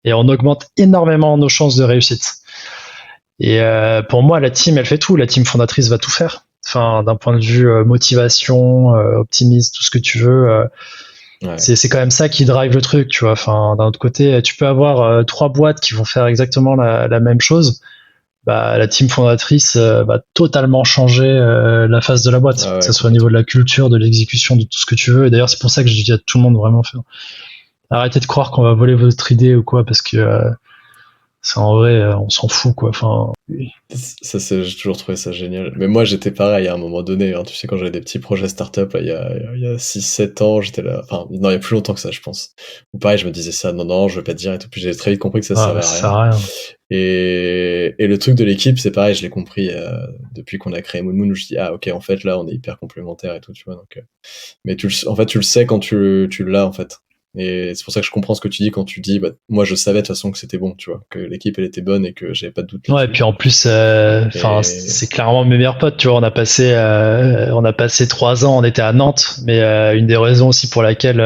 B: et on augmente énormément nos chances de réussite. Et pour moi, la team, elle fait tout. La team fondatrice va tout faire. Enfin, d'un point de vue motivation, optimisme, tout ce que tu veux.
C: Ouais.
B: C'est quand même ça qui drive le truc, tu vois. Enfin, d'un autre côté, tu peux avoir 3 boîtes qui vont faire exactement la même chose. Bah, la team fondatrice va totalement changer la face de la boîte,
C: Ah ouais,
B: que ce soit au niveau de la culture, de l'exécution, de tout ce que tu veux. Et d'ailleurs, c'est pour ça que je dis à tout le monde vraiment faire. Arrêtez de croire qu'on va voler votre idée ou quoi, parce que c'est en vrai, on s'en fout, quoi. Enfin,
C: j'ai toujours trouvé ça génial. Mais moi, j'étais pareil à un moment donné. Hein. Tu sais, quand j'avais des petits projets startup, là, il y a 6-7 ans, j'étais là. Enfin, non, il y a plus longtemps que ça, je pense. Ou pareil, je me disais ça, non, je veux pas te dire et tout. Puis j'ai très vite compris que ça servait
B: ça
C: à
B: sert
C: rien.
B: à rien.
C: Et le truc de l'équipe, c'est pareil, je l'ai compris depuis qu'on a créé Moon Moon, où je dis, ah, ok, en fait, là, on est hyper complémentaires et tout, tu vois. Donc, mais en fait, tu le sais quand tu l'as, en fait. Et c'est pour ça que je comprends ce que tu dis quand tu dis, bah, moi je savais de toute façon que c'était bon, tu vois, que l'équipe elle était bonne et que j'avais pas de doute
B: Ouais, et
C: là-dessus.
B: puis en plus,
C: Et
B: c'est clairement mes meilleurs potes, tu vois. On a passé 3 ans, on était à Nantes, mais une des raisons aussi pour laquelle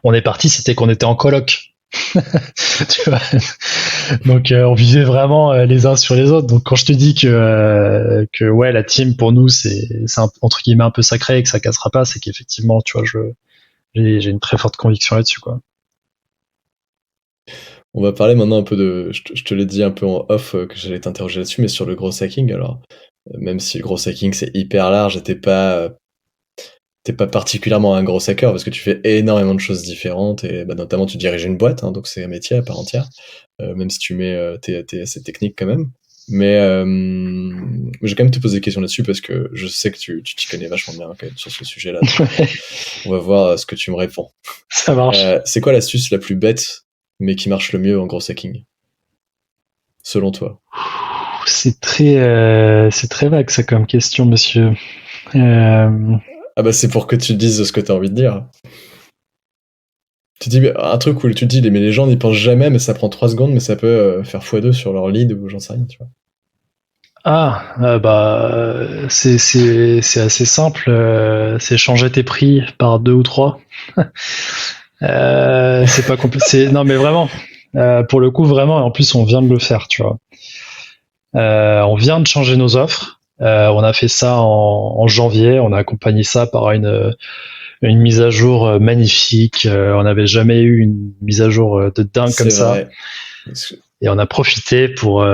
B: on est parti, c'était qu'on était en coloc. Tu vois. Donc on vivait vraiment les uns sur les autres. Donc quand je te dis que ouais, la team pour nous c'est entre guillemets un peu sacré et que ça cassera pas, c'est qu'effectivement, tu vois, j'ai une très forte conviction là-dessus, quoi.
C: on va parler maintenant un peu je te l'ai dit un peu en off que j'allais t'interroger là-dessus, mais sur le gros hacking, alors, même si le gros hacking c'est hyper large, t'es pas particulièrement un gros hacker parce que tu fais énormément de choses différentes et bah, notamment tu diriges une boîte, hein, donc c'est un métier à part entière, même si tu mets, t'es assez technique quand même. Mais je vais quand même te poser des questions là-dessus parce que je sais que tu t'y connais vachement bien quand même sur ce sujet-là. Donc, on va voir ce que tu me réponds.
B: Ça marche.
C: C'est quoi l'astuce la plus bête mais qui marche le mieux en gros hacking, selon toi?
B: C'est très vague ça comme question, monsieur.
C: Ah bah c'est pour que tu dises ce que tu as envie de dire. Tu dis un truc où tu te dis mais les gens n'y pensent jamais, mais ça prend 3 secondes, mais ça peut faire x2 sur leur lead ou j'en sais rien, tu vois.
B: C'est assez simple. C'est changer tes prix par 2 ou 3. C'est pas compliqué. Non, mais vraiment. Pour le coup, vraiment. Et en plus, on vient de le faire, tu vois. On vient de changer nos offres. On a fait ça en janvier. On a accompagné ça par une mise à jour magnifique. On n'avait jamais eu une mise à jour de dingue comme ça. Et on a profité pour.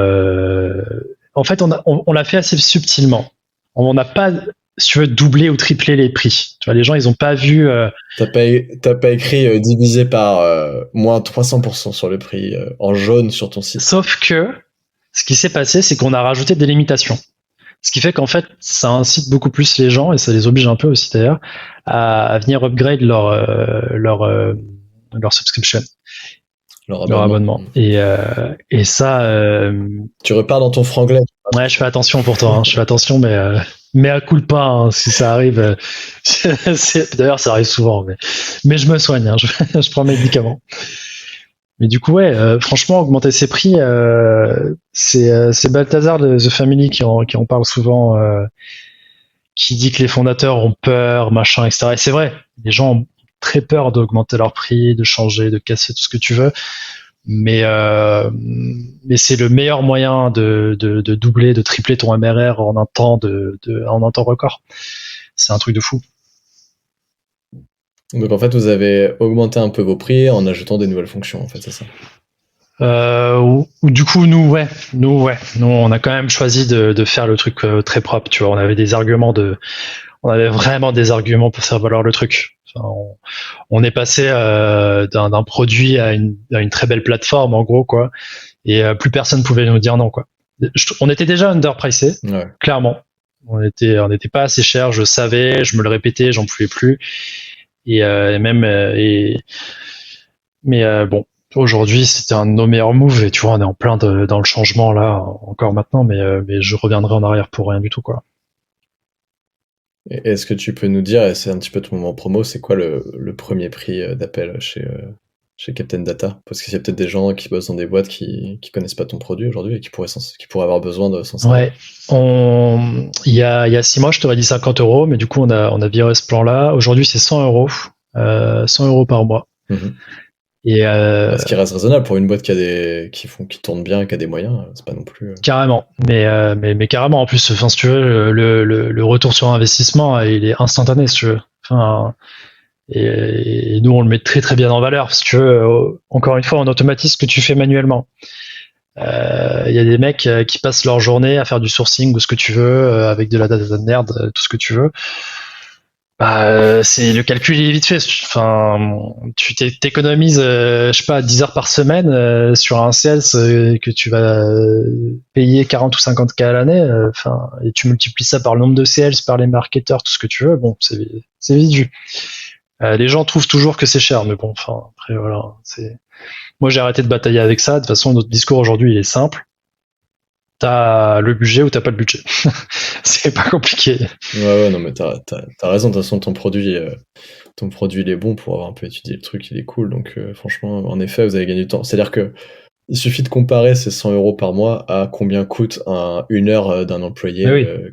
B: En fait, on l'a fait assez subtilement. On n'a pas, si tu veux, doublé ou triplé les prix. Tu vois, les gens, ils n'ont pas vu.
C: T'as pas écrit divisé par moins 300% sur le prix en jaune sur ton site.
B: Sauf que ce qui s'est passé, c'est qu'on a rajouté des limitations. Ce qui fait qu'en fait, ça incite beaucoup plus les gens, et ça les oblige un peu aussi d'ailleurs, à venir upgrade leur subscription. Leur abonnement. Et ça.
C: Tu repars dans ton franglais.
B: Ouais, je fais attention pour toi. Hein. Je fais attention, mais à coup de pas, hein, si ça arrive. D'ailleurs, ça arrive souvent. Mais je me soigne. Hein, je prends mes médicaments. Mais du coup, ouais, franchement, augmenter ses prix, c'est Balthazar de The Family qui en parle souvent, qui dit que les fondateurs ont peur, machin, etc. Et c'est vrai, les gens ont très peur d'augmenter leur prix, de changer, de casser tout ce que tu veux. Mais c'est le meilleur moyen de doubler, de tripler ton MRR en un temps record. C'est un truc de fou.
C: Donc en fait, vous avez augmenté un peu vos prix en ajoutant des nouvelles fonctions, en fait, c'est ça?
B: Du coup, nous, on a quand même choisi de faire le truc très propre. Tu vois, on avait vraiment des arguments pour faire valoir le truc. Enfin, on est passé d'un produit à une très belle plateforme, en gros, quoi. Et plus personne pouvait nous dire non, quoi. On était déjà underpricé,
C: ouais.
B: Clairement. On était pas assez cher. Je savais, je me le répétais, j'en pouvais plus. Mais bon, aujourd'hui, c'était un de nos meilleurs moves. Et tu vois, on est en plein dans le changement là, encore maintenant. Mais je reviendrai en arrière pour rien du tout, quoi.
C: Est-ce que tu peux nous dire, et c'est un petit peu ton moment promo, c'est quoi le premier prix d'appel chez Captain Data? Parce qu'il y a peut-être des gens qui bossent dans des boîtes qui connaissent pas ton produit aujourd'hui et qui pourraient avoir besoin de s'en servir.
B: Ouais, il y a 6 mois, je t'aurais dit 50 €, mais du coup, on a viré ce plan-là. Aujourd'hui, c'est 100 €, 100 € par mois.
C: Mm-hmm.
B: Et
C: ce qui reste raisonnable pour une boîte qui tourne bien, qui a des moyens, c'est pas non plus.
B: Carrément, mais carrément en plus. Enfin, si tu veux, le retour sur investissement, il est instantané, si tu veux. Enfin, Et nous, on le met très très bien en valeur. Si tu veux, encore une fois, on automatise ce que tu fais manuellement. Il y a des mecs qui passent leur journée à faire du sourcing ou ce que tu veux, avec de la data de merde, tout ce que tu veux. C'est le calcul il est vite fait. Enfin, tu t'économises, je sais pas, 10 heures par semaine sur un sales que tu vas payer 40 ou 50 k à l'année. Enfin, et tu multiplies ça par le nombre de sales, par les marketeurs, tout ce que tu veux. Bon, c'est vite vu. Les gens trouvent toujours que c'est cher, mais bon, enfin, après voilà. Moi, j'ai arrêté de batailler avec ça. De toute façon, notre discours aujourd'hui, il est simple. T'as le budget ou t'as pas le budget. C'est pas compliqué.
C: Ouais, non, mais t'as raison. De toute façon, ton produit, il est bon pour avoir un peu étudié le truc, il est cool. Donc, franchement, en effet, vous avez gagné du temps. C'est-à-dire que il suffit de comparer ces 100 € par mois à combien coûte une heure d'un employé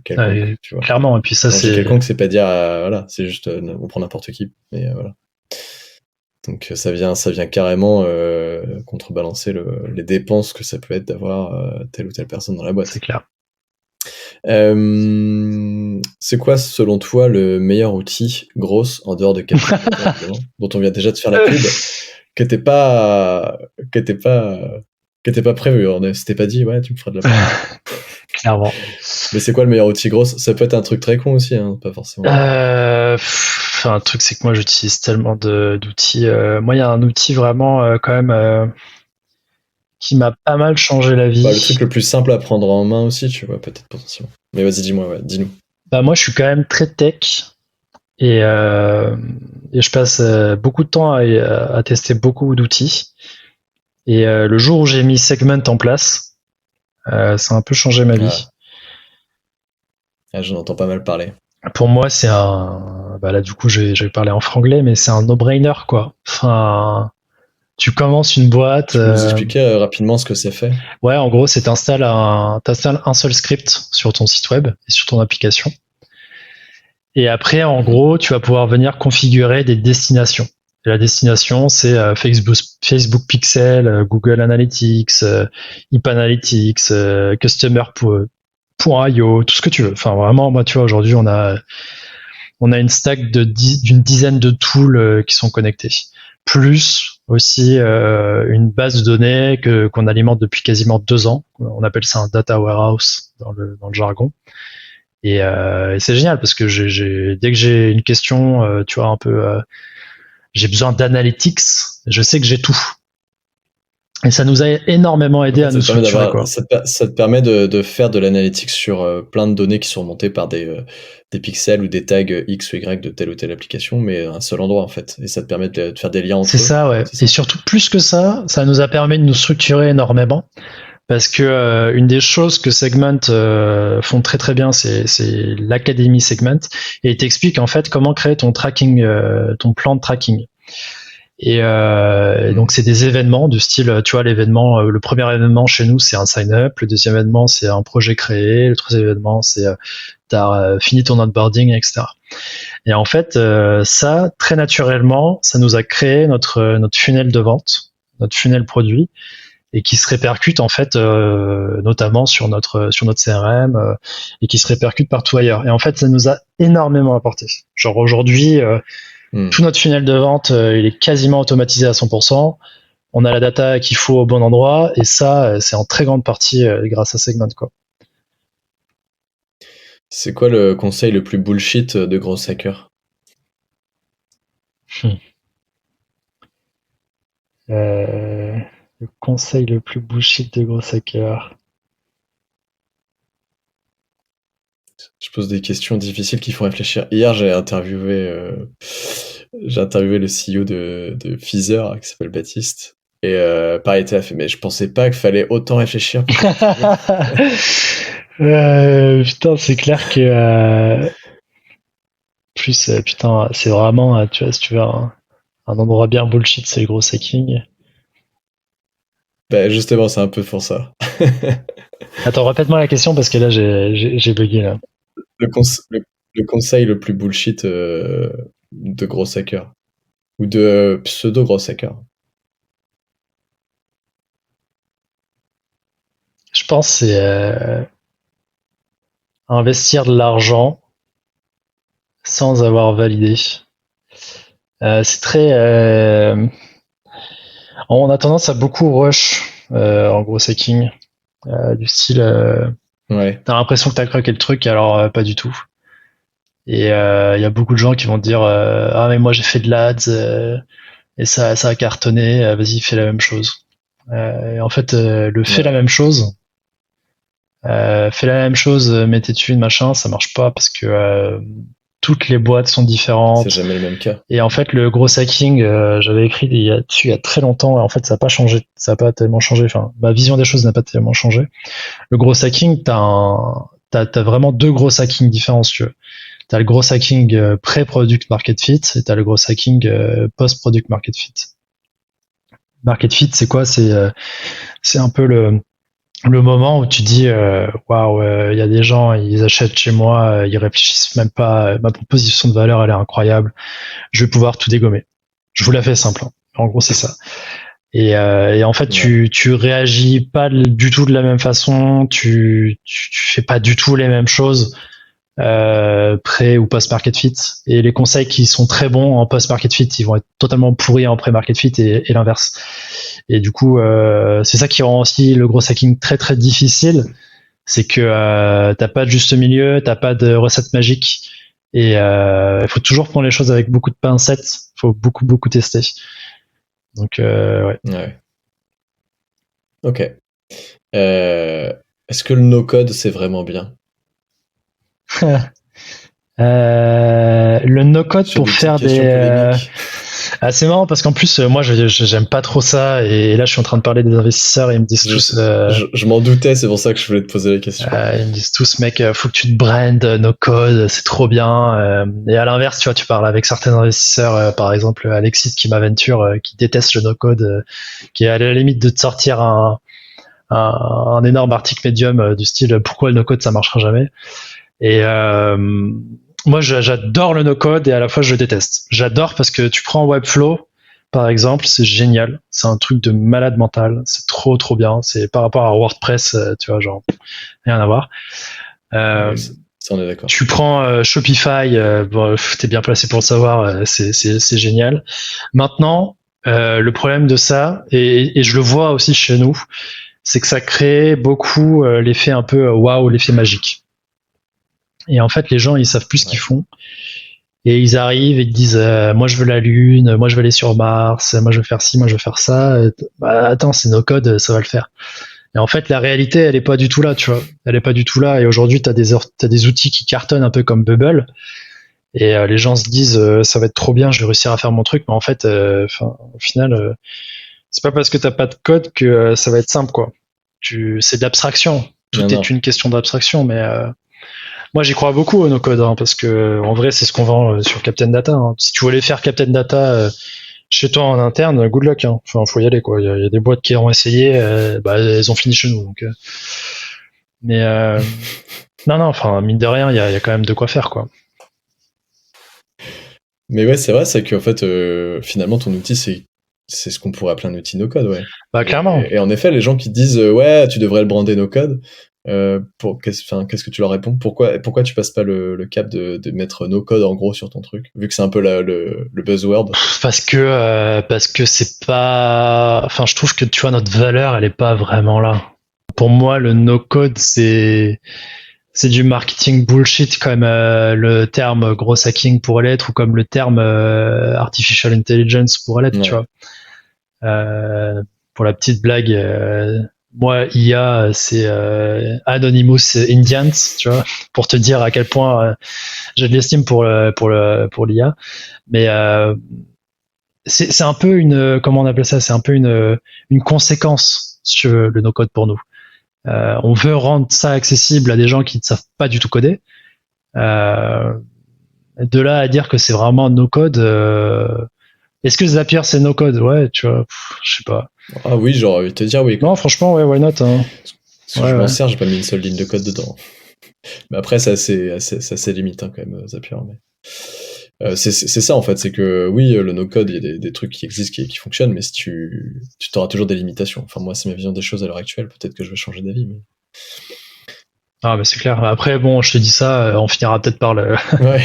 C: quelconque. Tu vois.
B: Clairement. Et puis ça, c'est
C: quelconque, c'est pas dire, voilà, c'est juste, on prend n'importe qui. Mais voilà. Donc ça vient carrément contrebalancer les dépenses que ça peut être d'avoir telle ou telle personne dans la boîte.
B: C'est clair.
C: C'est quoi, selon toi, le meilleur outil grosse en dehors de Captain dont on vient déjà de faire la pub, que t'es pas prévu, on s'était pas dit, ouais, tu me feras de la pub.
B: Clairement.
C: Mais c'est quoi le meilleur outil grosse? Ça peut être un truc très con aussi, hein, pas forcément.
B: Un truc, c'est que moi, j'utilise tellement d'outils. Moi, il y a un outil vraiment quand même qui m'a pas mal changé la vie.
C: Le truc le plus simple à prendre en main aussi, tu vois, peut-être potentiellement. Mais vas-y, dis-nous.
B: Moi, je suis quand même très tech et je passe beaucoup de temps à tester beaucoup d'outils. Et le jour où j'ai mis Segment en place, ça a un peu changé ma vie.
C: J'en entends pas mal parler.
B: Pour moi, c'est là, du coup, je vais parler en franglais, mais c'est un no-brainer, quoi. Enfin, tu commences une boîte.
C: Tu peux nous expliquer rapidement ce que c'est fait?
B: Ouais, en gros, c'est t'installes un seul script sur ton site web et sur ton application. Et après, en gros, tu vas pouvoir venir configurer des destinations. Et la destination, c'est Facebook Pixel, Google Analytics, IP Analytics, Customer.io, tout ce que tu veux. Enfin, vraiment, moi, tu vois, aujourd'hui, on a une stack d'une dizaine de tools qui sont connectés. Plus aussi une base de données qu'on alimente depuis quasiment 2 ans. On appelle ça un data warehouse dans le jargon. Et c'est génial parce que dès que j'ai une question, tu vois, un peu, j'ai besoin d'analytics, je sais que j'ai tout. Et ça nous a énormément aidé à nous structurer, quoi.
C: Ça te permet de faire de l'analytics sur plein de données qui sont remontées par des pixels ou des tags X ou Y de telle ou telle application, mais à un seul endroit, en fait. Et ça te permet de faire des liens entre eux.
B: C'est ça, ouais. Et surtout, plus que ça nous a permis de nous structurer énormément. Parce que une des choses que Segment font très très bien, c'est l'académie Segment, et il t'explique en fait comment créer ton tracking, ton plan de tracking. Et donc c'est des événements de style, tu vois, l'événement, le premier événement chez nous c'est un sign-up, le deuxième événement c'est un projet créé, le troisième événement c'est t'as fini ton onboarding, etc. Et en fait ça très naturellement, ça nous a créé notre funnel de vente, notre funnel produit, et qui se répercute en fait notamment sur notre CRM et qui se répercute partout ailleurs. Et en fait ça nous a énormément apporté. Genre aujourd'hui tout notre funnel de vente, il est quasiment automatisé à 100%. On a la data qu'il faut au bon endroit, et ça, c'est en très grande partie grâce à Segment, quoi.
C: C'est quoi le conseil le plus bullshit de gros hackers?
B: Le conseil le plus bullshit de gros hackers.
C: Je pose des questions difficiles qui font réfléchir. Hier, j'ai interviewé le CEO de Pfizer, qui s'appelle Baptiste. Et pareil, il a fait, mais je pensais pas qu'il fallait autant réfléchir.
B: Putain, c'est clair que plus putain, c'est vraiment, tu vois, si tu veux un endroit bien bullshit, c'est le gros hacking.
C: Justement, c'est un peu pour ça.
B: Attends, répète-moi la question parce que là, j'ai bugué là.
C: Le conseil le plus bullshit de gros hackers ou de pseudo gros hackers.
B: Je pense que c'est investir de l'argent sans avoir validé. C'est très. On a tendance à beaucoup rush en gros hacking, du style.
C: Ouais.
B: T'as l'impression que t'as craqué le truc, alors pas du tout. Et il y a beaucoup de gens qui vont te dire ah mais moi j'ai fait de l'ads et ça a cartonné, vas-y fais la même chose. Et en fait le fais la même chose, mettez dessus une machin, ça marche pas parce que toutes les boîtes sont différentes.
C: C'est jamais le même cas.
B: Et en fait le gros hacking, j'avais écrit dessus il y a très longtemps et en fait ça a pas changé, ça a pas tellement changé. Enfin ma vision des choses n'a pas tellement changé. Le gros hacking, t'as vraiment deux gros hackings différents si tu veux. T'as le gros hacking pré-product market fit et t'as le gros hacking post-product market fit. Market fit, c'est quoi? C'est un peu le moment où tu dis waouh, il y a des gens, ils achètent chez moi, ils réfléchissent même pas, ma proposition de valeur elle est incroyable, je vais pouvoir tout dégommer. Je vous la fais simple. Hein. En gros, c'est ça. Et en fait, tu réagis pas du tout de la même façon, tu fais pas du tout les mêmes choses pré ou post market fit. Et les conseils qui sont très bons en post market fit, ils vont être totalement pourris en pré market fit et l'inverse. Et du coup, c'est ça qui rend aussi le gros hacking très très difficile, c'est que t'as pas de juste milieu, t'as pas de recette magique. Et il faut toujours prendre les choses avec beaucoup de pincettes, il faut beaucoup tester. Donc, ouais.
C: Ok. Est-ce que le no-code, c'est vraiment bien?
B: Le no-code pour faire des... c'est marrant parce qu'en plus, moi, j'aime pas trop ça. Et là, je suis en train de parler des investisseurs et ils me disent tous...
C: Je m'en doutais, c'est pour ça que je voulais te poser la question.
B: Ils me disent tous, mec, faut que tu te brandes no-code, c'est trop bien. Et à l'inverse, tu vois, tu parles avec certains investisseurs, par exemple Alexis qui m'aventure, qui déteste le no-code, qui est à la limite de te sortir un énorme article Medium du style pourquoi le no-code ça marchera jamais. Et moi j'adore le no-code et à la fois je le déteste. J'adore parce que tu prends Webflow par exemple, c'est génial, c'est un truc de malade mental, c'est trop bien, c'est par rapport à WordPress, tu vois, genre rien à voir.
C: Ça, on est d'accord.
B: Tu prends Shopify, bon, t'es bien placé pour le savoir, c'est génial. Maintenant, le problème de ça, et je le vois aussi chez nous, c'est que ça crée beaucoup l'effet un peu waouh, l'effet magique. Et en fait, les gens, ils savent plus ce qu'ils font. Et ils arrivent et ils disent moi je veux la Lune, moi je veux aller sur Mars, moi je veux faire ci, moi je veux faire ça. Bah, attends, c'est no code, ça va le faire. Et en fait, la réalité, elle est pas du tout là, tu vois. Elle est pas du tout là. Et aujourd'hui, t'as des outils qui cartonnent un peu comme Bubble. Et les gens se disent ça va être trop bien, je vais réussir à faire mon truc. Mais en fait, au final, c'est pas parce que t'as pas de code que ça va être simple, quoi. C'est de l'abstraction. Tout est une question d'abstraction, mais moi j'y crois beaucoup au no-code, hein, parce que en vrai c'est ce qu'on vend sur Captain Data. Hein. Si tu voulais faire Captain Data chez toi en interne, good luck. Hein. Enfin, faut y aller, quoi. Il y a des boîtes qui ont essayé, elles ont fini chez nous. Donc, mais non, enfin mine de rien, il y a quand même de quoi faire, quoi.
C: Mais ouais, c'est vrai, c'est qu'en fait, finalement, ton outil, c'est ce qu'on pourrait appeler un outil no-code, ouais.
B: Bah clairement.
C: Et en effet, les gens qui disent ouais, tu devrais le brander no-code. Qu'est-ce que tu leur réponds? Pourquoi tu passes pas le cap de mettre no code en gros sur ton truc, vu que c'est un peu le buzzword? Parce
B: que c'est pas, enfin je trouve que tu vois notre valeur elle est pas vraiment là. Pour moi le no code c'est du marketing bullshit, comme le terme gros hacking pourrait l'être, ou comme le terme artificial intelligence pourrait l'être, tu vois. Pour la petite blague, moi, IA, c'est Anonymous Indians, tu vois, pour te dire à quel point j'ai de l'estime pour l'IA. Mais c'est un peu une, comment on appelle ça? C'est un peu une conséquence sur le no-code pour nous. On veut rendre ça accessible à des gens qui ne savent pas du tout coder. De là à dire que c'est vraiment no-code. Est-ce que Zapier c'est no-code? Ouais, tu vois, je sais pas.
C: Ah oui, j'aurais envie de te dire oui.
B: Non, franchement, ouais, why not, hein.
C: Parce que je m'en sers, j'ai pas mis une seule ligne de code dedans. Mais après, c'est assez limite, hein, quand même, Zapier. Mais c'est ça, en fait, c'est que oui, le no-code, il y a des trucs qui existent, qui fonctionnent, mais si tu t'auras toujours des limitations. Enfin, moi, c'est ma vision des choses à l'heure actuelle. Peut-être que je vais changer d'avis, mais...
B: Ah, bah c'est clair. Après, bon, je te dis ça, on finira peut-être par le...
C: Ouais.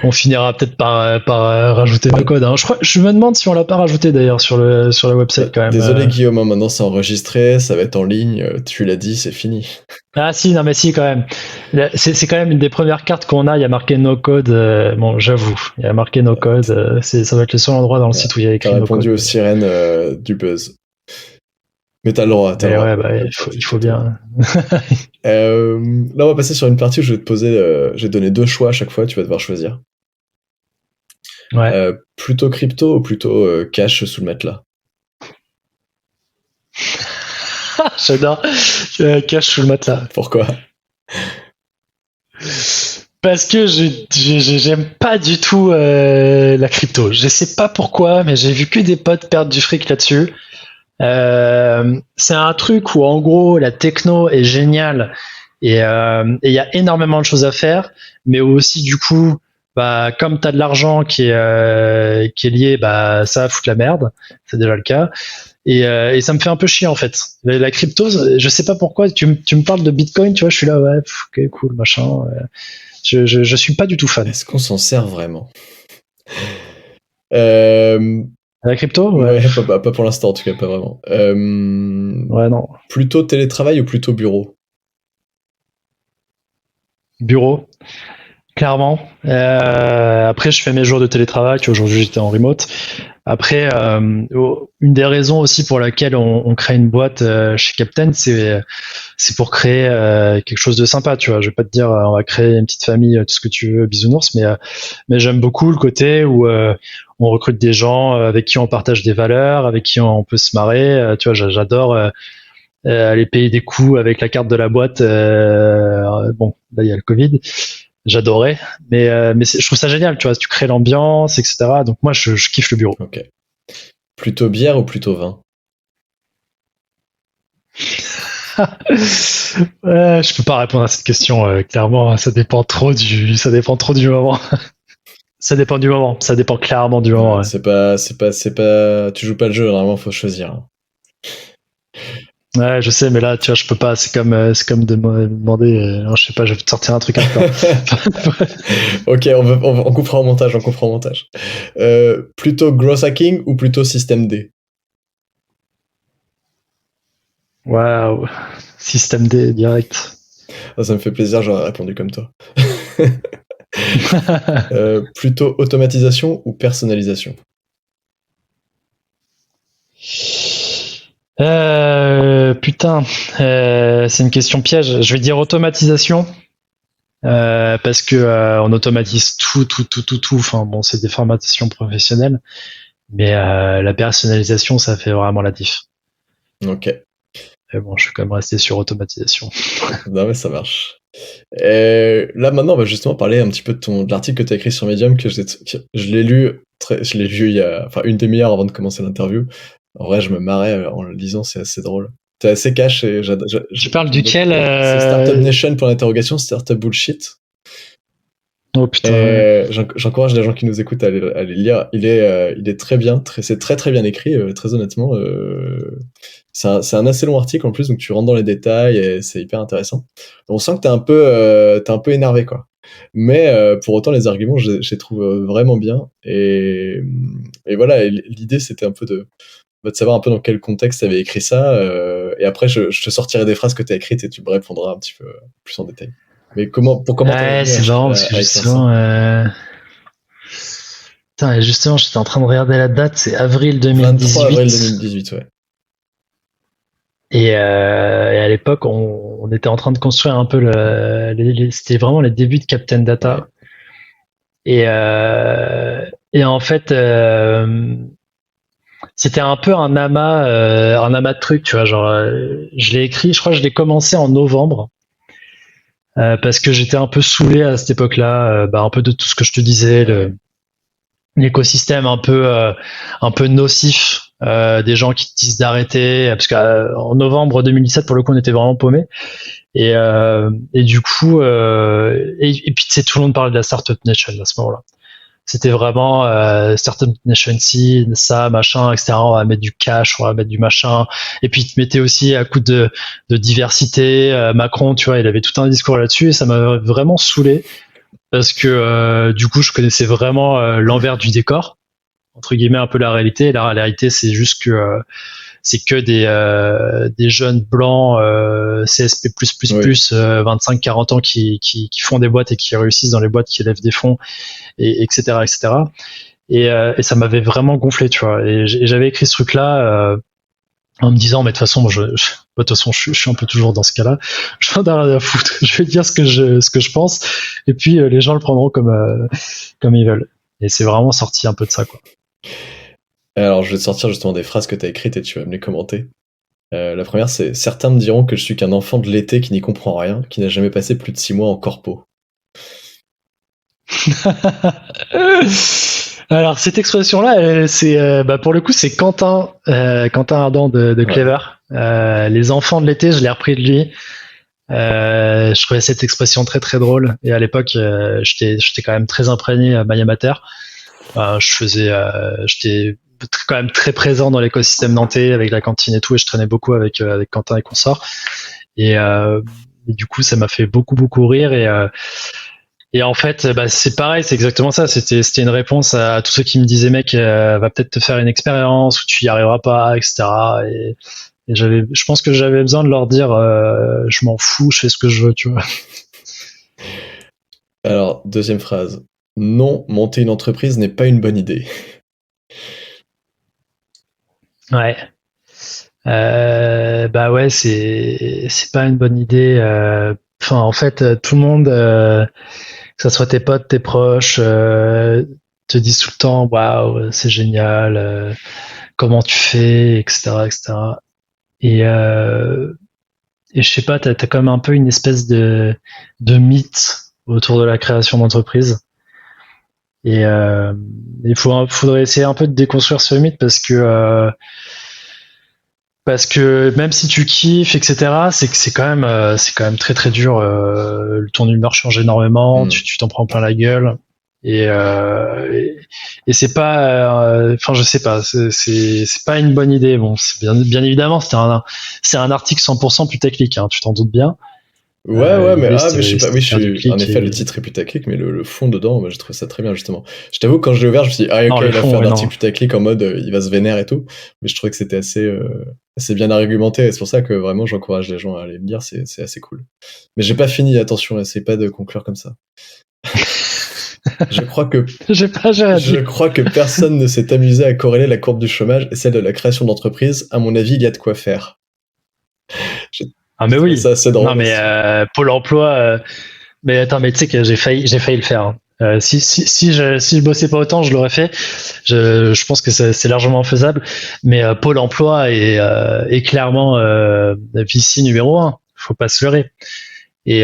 B: On finira peut-être par rajouter le code. Hein. Je me demande si on l'a pas rajouté d'ailleurs sur la website quand même.
C: Désolé Guillaume, maintenant c'est enregistré, ça va être en ligne, tu l'as dit, c'est fini.
B: Ah si, non mais si quand même. C'est quand même une des premières cartes qu'on a, il y a marqué no code. Bon, j'avoue, il y a marqué no code. Ça va être le seul endroit dans le site où il y a écrit no code.
C: T'as répondu aux sirènes du buzz. Mais t'as le droit,
B: Ouais, bah, il faut bien.
C: Là, on va passer sur une partie où je vais te poser. J'ai donné 2 choix à chaque fois, tu vas devoir choisir.
B: Ouais.
C: Plutôt crypto ou plutôt cash sous le matelas?
B: J'adore. Cash sous le matelas.
C: Pourquoi?
B: Parce que j'aime pas du tout la crypto. Je sais pas pourquoi, mais j'ai vu que des potes perdre du fric là-dessus. C'est un truc où en gros la techno est géniale et il y a énormément de choses à faire, mais aussi du coup, bah comme t'as de l'argent qui est lié, bah ça va foutre la merde. C'est déjà le cas. Et ça me fait un peu chier en fait. La crypto, je sais pas pourquoi. Tu me parles de Bitcoin, tu vois, je suis là, ouais, ok, cool, machin. Je suis pas du tout fan.
C: Est-ce qu'on s'en sert vraiment?
B: La crypto,
C: ouais, pas pour l'instant en tout cas, pas vraiment.
B: Ouais, non.
C: Plutôt télétravail ou plutôt bureau?
B: Bureau, clairement. Après, je fais mes jours de télétravail. Tu vois, aujourd'hui, j'étais en remote. Après, une des raisons aussi pour laquelle on crée une boîte chez Captain, c'est pour créer quelque chose de sympa. Tu vois, je vais pas te dire on va créer une petite famille, tout ce que tu veux, bisounours, mais j'aime beaucoup le côté où on recrute des gens avec qui on partage des valeurs, avec qui on peut se marrer. Tu vois, j'adore aller payer des coups avec la carte de la boîte. Bon, là il y a le Covid. J'adorais, mais je trouve ça génial, tu vois, tu crées l'ambiance, etc. Donc moi, je kiffe le bureau.
C: Ok. Plutôt bière ou plutôt vin?
B: Je peux pas répondre à cette question clairement. Ça dépend trop du moment. Ça dépend du moment. Ça dépend clairement du moment. Ouais.
C: C'est pas. Tu joues pas le jeu. Normalement, faut choisir.
B: Ouais, je sais, mais là, tu vois, je peux pas. C'est comme de me demander. Je sais pas, je vais te sortir un truc après.
C: Ok, on coupera au montage. Plutôt growth hacking ou plutôt système D?
B: Waouh, système D direct.
C: Ça me fait plaisir, j'aurais répondu comme toi. Plutôt automatisation ou personnalisation?
B: Putain, c'est une question piège. Je vais dire automatisation. Parce que on automatise tout. Enfin bon, c'est des formations professionnelles, mais la personnalisation, ça fait vraiment la diff.
C: Ok.
B: Mais bon, je suis quand même resté sur automatisation.
C: Non mais ça marche. Là maintenant, on va justement parler un petit peu de l'article que tu as écrit sur Medium, que je l'ai lu il y a une demi-heure avant de commencer l'interview. En vrai, je me marrais en le lisant, c'est assez drôle. T'es assez cash et
B: Tu parles duquel
C: C'est Startup Nation pour l'interrogation, Startup Bullshit.
B: Oh putain.
C: J'encourage les gens qui nous écoutent à les lire. Il est très bien, c'est très bien écrit, très honnêtement. C'est un assez long article en plus, donc tu rentres dans les détails et c'est hyper intéressant. On sent que t'es un peu énervé, quoi. Mais pour autant, les arguments, je les trouve vraiment bien. Et voilà, l'idée, c'était un peu de savoir un peu dans quel contexte tu avais écrit ça. Et après, je te sortirai des phrases que tu as écrites et tu me répondras un petit peu plus en détail. Mais comment
B: ouais, c'est marrant parce que justement, putain, justement, j'étais en train de regarder la date, c'est avril 2018.
C: 23 avril 2018, ouais.
B: Et à l'époque, on était en train de construire un peu c'était vraiment les débuts de Captain Data. Ouais. Et en fait, c'était un peu un amas de trucs, tu vois. Genre, je l'ai écrit, je crois que je l'ai commencé en novembre. Parce que j'étais un peu saoulé à cette époque-là, un peu de tout ce que je te disais, l'écosystème un peu nocif, des gens qui te disent d'arrêter, parce qu'en novembre 2017 pour le coup on était vraiment paumé, et du coup et puis tu sais, tout le monde parlait de la Startup Nation à ce moment-là. C'était vraiment Startup Nation ça, machin, etc. On va mettre du cash, on va mettre du machin. Et puis, ils te mettaient aussi à coup de diversité. Macron, tu vois, il avait tout un discours là-dessus et ça m'a vraiment saoulé. parce que du coup je connaissais vraiment l'envers du décor, entre guillemets, un peu la réalité. Et la réalité, c'est juste que c'est que des jeunes blancs CSP++, 25-40 ans qui font des boîtes et qui réussissent dans les boîtes, qui lèvent des fonds, et etc. Et ça m'avait vraiment gonflé, tu vois. Et j'avais écrit ce truc-là en me disant, mais de toute façon, de toute façon, je suis un peu toujours dans ce cas-là. Je n'en ai rien à foutre. Je vais dire ce que je pense, et puis les gens le prendront comme ils veulent. Et c'est vraiment sorti un peu de ça, quoi.
C: Alors, je vais te sortir justement des phrases que tu as écrites et tu vas me les commenter. La première, c'est « Certains me diront que je suis qu'un enfant de l'été qui n'y comprend rien, qui n'a jamais passé plus de 6 mois en corpo. »
B: Alors, cette expression-là, c'est pour le coup, c'est Quentin Ardant de Clever. Les enfants de l'été, je l'ai repris de lui. Je trouvais cette expression très très drôle. Et à l'époque, j'étais quand même très imprégné à Maya Mater. J'étais quand même très présent dans l'écosystème nantais avec la cantine et tout, et je traînais beaucoup avec Quentin et consorts. Et du coup, ça m'a fait beaucoup beaucoup rire. Et en fait, c'est pareil, c'est exactement ça. C'était une réponse à tous ceux qui me disaient, mec, va peut-être te faire une expérience où tu y arriveras pas, etc. Et je pense que j'avais besoin de leur dire, je m'en fous, je fais ce que je veux, tu vois.
C: Alors, deuxième phrase. Non, monter une entreprise n'est pas une bonne idée.
B: Ouais. Ouais, c'est pas une bonne idée. Enfin, en fait, tout le monde, que ça soit tes potes, tes proches, te disent tout le temps, waouh, c'est génial, comment tu fais, etc., etc. Et je sais pas, t'as quand même un peu une espèce de mythe autour de la création d'entreprise. Et il faudrait essayer un peu de déconstruire ce mythe, parce que même si tu kiffes, etc., c'est quand même très très dur. Ton humeur change énormément, tu t'en prends plein la gueule, et c'est pas, enfin je sais pas, c'est pas une bonne idée. Bon, c'est bien évidemment, c'est un article 100% putaclic, hein, tu t'en doutes bien.
C: Ouais, mais je sais pas, oui, en effet, le titre est putaclic, mais le fond dedans, moi, j'ai trouvé ça très bien, justement. Je t'avoue, quand je l'ai ouvert, je me suis dit, ok, il va faire un article putaclic en mode, il va se vénérer et tout, mais je trouvais que c'était assez bien argumenté, et c'est pour ça que vraiment, j'encourage les gens à aller le lire, c'est assez cool. Mais j'ai pas fini, attention, essaye pas de conclure comme ça. Je crois que personne ne s'est amusé à corréler la courbe du chômage et celle de la création d'entreprise. À mon avis, il y a de quoi faire.
B: Ah mais oui.
C: Ça, c'est drôle.
B: Non mais Pôle Emploi. Mais attends, mais tu sais que j'ai failli le faire. Hein. Si je bossais pas autant, je l'aurais fait. Je pense que c'est largement faisable. Mais Pôle Emploi est clairement VC numéro 1. Faut pas se leurrer. Et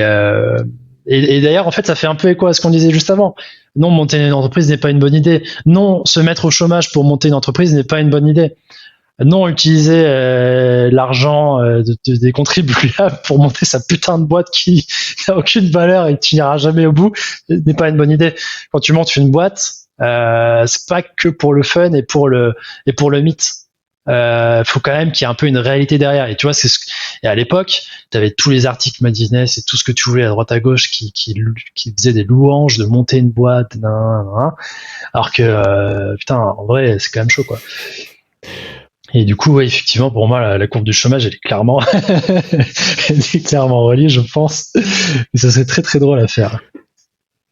B: d'ailleurs, en fait, ça fait un peu écho à ce qu'on disait juste avant. Non, monter une entreprise n'est pas une bonne idée. Non, se mettre au chômage pour monter une entreprise n'est pas une bonne idée. Non, utiliser l'argent des contribuables pour monter sa putain de boîte qui n'a aucune valeur et qui n'ira jamais au bout n'est pas une bonne idée. Quand tu montes une boîte, c'est pas que pour le fun et pour le mythe. Faut quand même qu'il y ait un peu une réalité derrière. Et tu vois, et à l'époque, tu avais tous les articles Mad Business et tout ce que tu voulais à droite à gauche qui faisaient des louanges de monter une boîte, alors que putain, en vrai, c'est quand même chaud, quoi. Et du coup, ouais, effectivement, pour moi, la courbe du chômage, elle est clairement reliée, je pense. Et ça serait très très drôle à faire.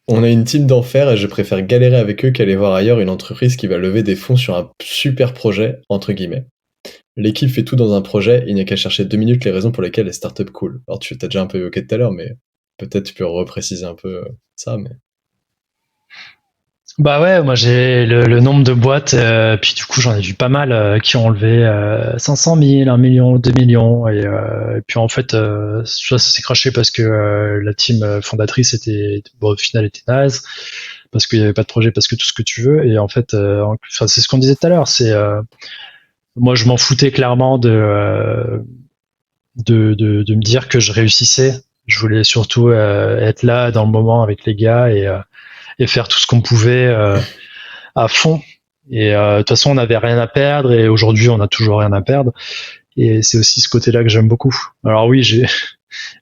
C: On a une team d'enfer et je préfère galérer avec eux qu'aller voir ailleurs une entreprise qui va lever des fonds sur un super projet, entre guillemets. L'équipe fait tout dans un projet, il n'y a qu'à chercher 2 minutes les raisons pour lesquelles les startups cool. Alors tu t'as déjà un peu évoqué tout à l'heure, mais peut-être tu peux repréciser un peu ça, mais...
B: Bah ouais, moi j'ai le nombre de boîtes, puis du coup j'en ai vu pas mal qui ont levé 500 000, 1 million, 2 millions, et puis en fait ça s'est craché parce que la team fondatrice au final était naze, parce qu'il n'y avait pas de projet, parce que tout ce que tu veux, et en fait c'est ce qu'on disait tout à l'heure, c'est moi je m'en foutais clairement de me dire que je réussissais. Je voulais surtout être là dans le moment avec les gars et faire tout ce qu'on pouvait à fond. Et de toute façon, on n'avait rien à perdre, et aujourd'hui, on n'a toujours rien à perdre. Et c'est aussi ce côté-là que j'aime beaucoup. Alors oui,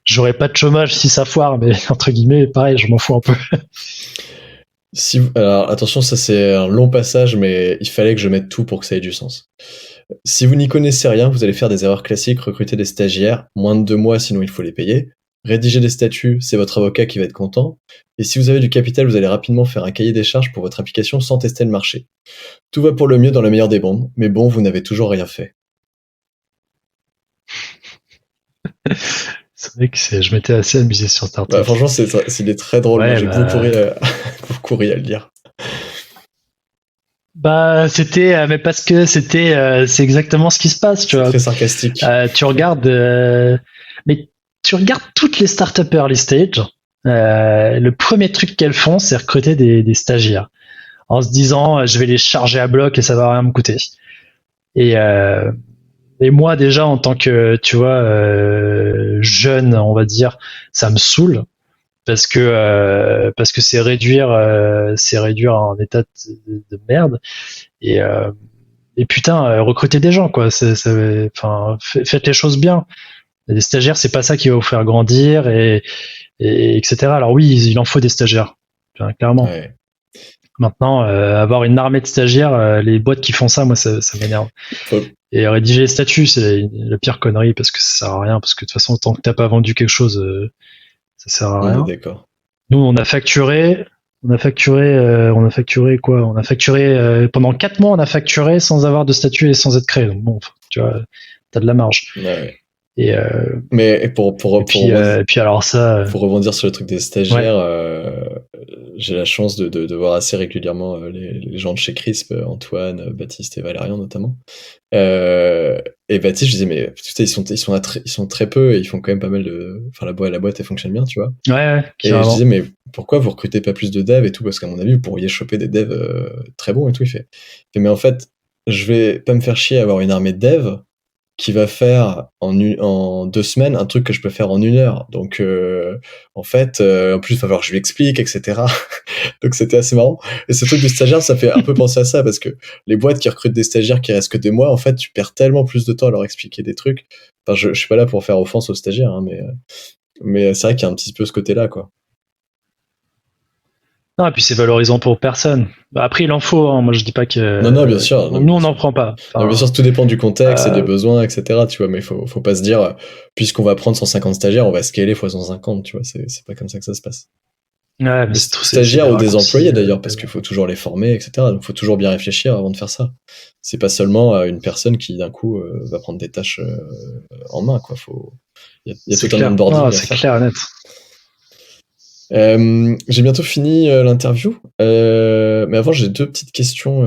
B: j'aurais pas de chômage si ça foire, mais entre guillemets, pareil, je m'en fous un peu.
C: Alors attention, ça c'est un long passage, mais il fallait que je mette tout pour que ça ait du sens. Si vous n'y connaissez rien, vous allez faire des erreurs classiques, recruter des stagiaires, moins de 2 mois, sinon il faut les payer. Rédiger des statuts, c'est votre avocat qui va être content. Et si vous avez du capital, vous allez rapidement faire un cahier des charges pour votre application sans tester le marché. Tout va pour le mieux dans le meilleur des mondes, mais bon, vous n'avez toujours rien fait.
B: C'est vrai que je m'étais assez amusé sur cet article.
C: Bah, franchement, il est très drôle. Ouais, j'ai beaucoup ri à le lire.
B: Bah, mais parce que c'est exactement ce qui se passe, tu vois.
C: Très sarcastique.
B: Tu regardes toutes les startups early stage. Le premier truc qu'elles font, c'est recruter des stagiaires en se disant, je vais les charger à bloc et ça va rien me coûter. Et moi, déjà, en tant que, tu vois, jeune, on va dire, ça me saoule parce que c'est réduire un état de merde. Et putain, recruter des gens, quoi. Faites les choses bien. Les stagiaires, c'est pas ça qui va vous faire grandir et etc. Alors oui, il en faut des stagiaires, clairement. Ouais. Maintenant, avoir une armée de stagiaires, les boîtes qui font ça, moi, ça m'énerve. Et rédiger les statuts, c'est la pire connerie parce que ça sert à rien. Parce que de toute façon, tant que t'as pas vendu quelque chose, ça sert à rien.
C: D'accord.
B: Nous, on a facturé quoi? On a facturé pendant 4 mois, on a facturé sans avoir de statut et sans être créé. Donc bon, tu vois, t'as de la marge.
C: Ouais.
B: Et
C: mais pour
B: puis alors ça.
C: Pour rebondir sur le truc des stagiaires, j'ai la chance de voir assez régulièrement les gens de chez Crisp, Antoine, Baptiste et Valérian notamment. Et Baptiste, je disais mais putain, ils sont très peu et ils font quand même pas mal de. Enfin la boîte elle fonctionne bien, tu vois.
B: Ouais.
C: Et je disais mais pourquoi vous recrutez pas plus de devs et tout, parce qu'à mon avis vous pourriez choper des devs très bons et tout. Il fait mais en fait je vais pas me faire chier à avoir une armée de devs qui va faire en 2 semaines un truc que je peux faire en 1 heure. Donc, en fait, en plus, il va falloir que je lui explique, etc. Donc, c'était assez marrant. Et ce truc du stagiaire, ça fait un peu penser à ça, parce que les boîtes qui recrutent des stagiaires qui restent que 2 mois, en fait, tu perds tellement plus de temps à leur expliquer des trucs. Enfin, je suis pas là pour faire offense aux stagiaires, hein, mais c'est vrai qu'il y a un petit peu ce côté-là, quoi.
B: Non, et puis c'est valorisant pour personne. Après, il en faut, hein. Moi je dis pas que.
C: Non, bien sûr.
B: Nous, on n'en prend pas.
C: Non, bien sûr, tout dépend du contexte et des besoins, etc. Tu vois, mais faut pas se dire, puisqu'on va prendre 150 stagiaires, on va scaler fois 150, tu vois, c'est pas comme ça que ça se passe.
B: Ouais, mais
C: des stagiaires ou des employés d'ailleurs, parce qu'il faut toujours les former, etc. Donc, faut toujours bien réfléchir avant de faire ça. C'est pas seulement une personne qui, d'un coup, va prendre des tâches en main, quoi. Il y a tout un onboarding à faire.
B: C'est clair, net.
C: J'ai bientôt fini l'interview, mais avant j'ai 2 petites questions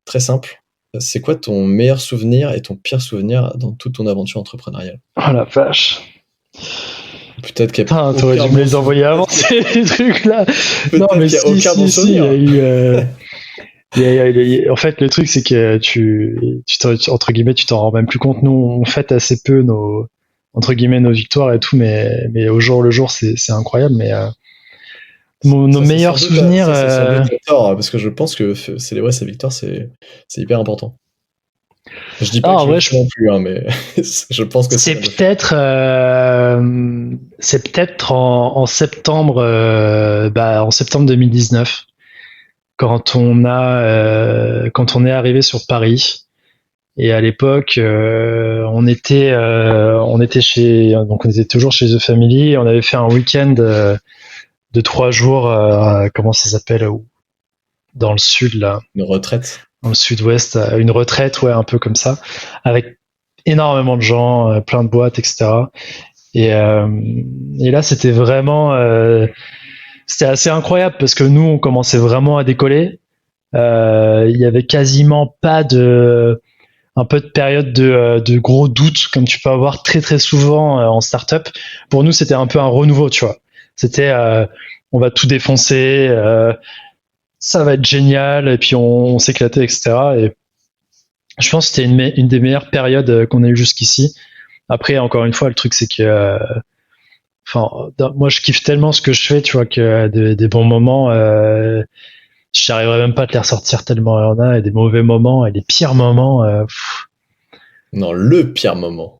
C: très simples. C'est quoi ton meilleur souvenir et ton pire souvenir dans toute ton aventure entrepreneuriale?
B: Oh la vache.
C: Peut-être qu'il y
B: a t'aurais dû me les envoyer avant ces trucs là. Non mais
C: qu'il y a aucun bon souvenir.
B: Il y a eu en fait le truc c'est que entre guillemets tu t'en rends même plus compte. Nous on fête assez peu nos victoires et tout, mais au jour le jour c'est incroyable. Mais nos meilleurs souvenirs,
C: parce que je pense que célébrer sa victoire c'est hyper important. Je dis pas que je non plus, hein, mais je pense que
B: c'est peut-être en septembre, en septembre 2019 quand on est arrivé sur Paris. Et à l'époque, on était toujours chez The Family. Et on avait fait un week-end de 3 jours. Comment ça s'appelle dans le sud là?
C: Une retraite.
B: Dans le sud-ouest, une retraite, ouais, un peu comme ça, avec énormément de gens, plein de boîtes, etc. Et là, c'était vraiment, c'était assez incroyable parce que nous, on commençait vraiment à décoller. Il y avait quasiment pas un peu de période de gros doutes comme tu peux avoir très très souvent en startup. Pour nous, c'était un peu un renouveau, tu vois. C'était on va tout défoncer, ça va être génial, et puis on s'éclatait, etc. Et je pense que c'était une des meilleures périodes qu'on a eues jusqu'ici. Après, encore une fois, le truc c'est que moi je kiffe tellement ce que je fais, tu vois, que des bons moments, je n'arriverai même pas à te les ressortir tellement il y en a, et des mauvais moments et les pires moments.
C: Non, le pire moment.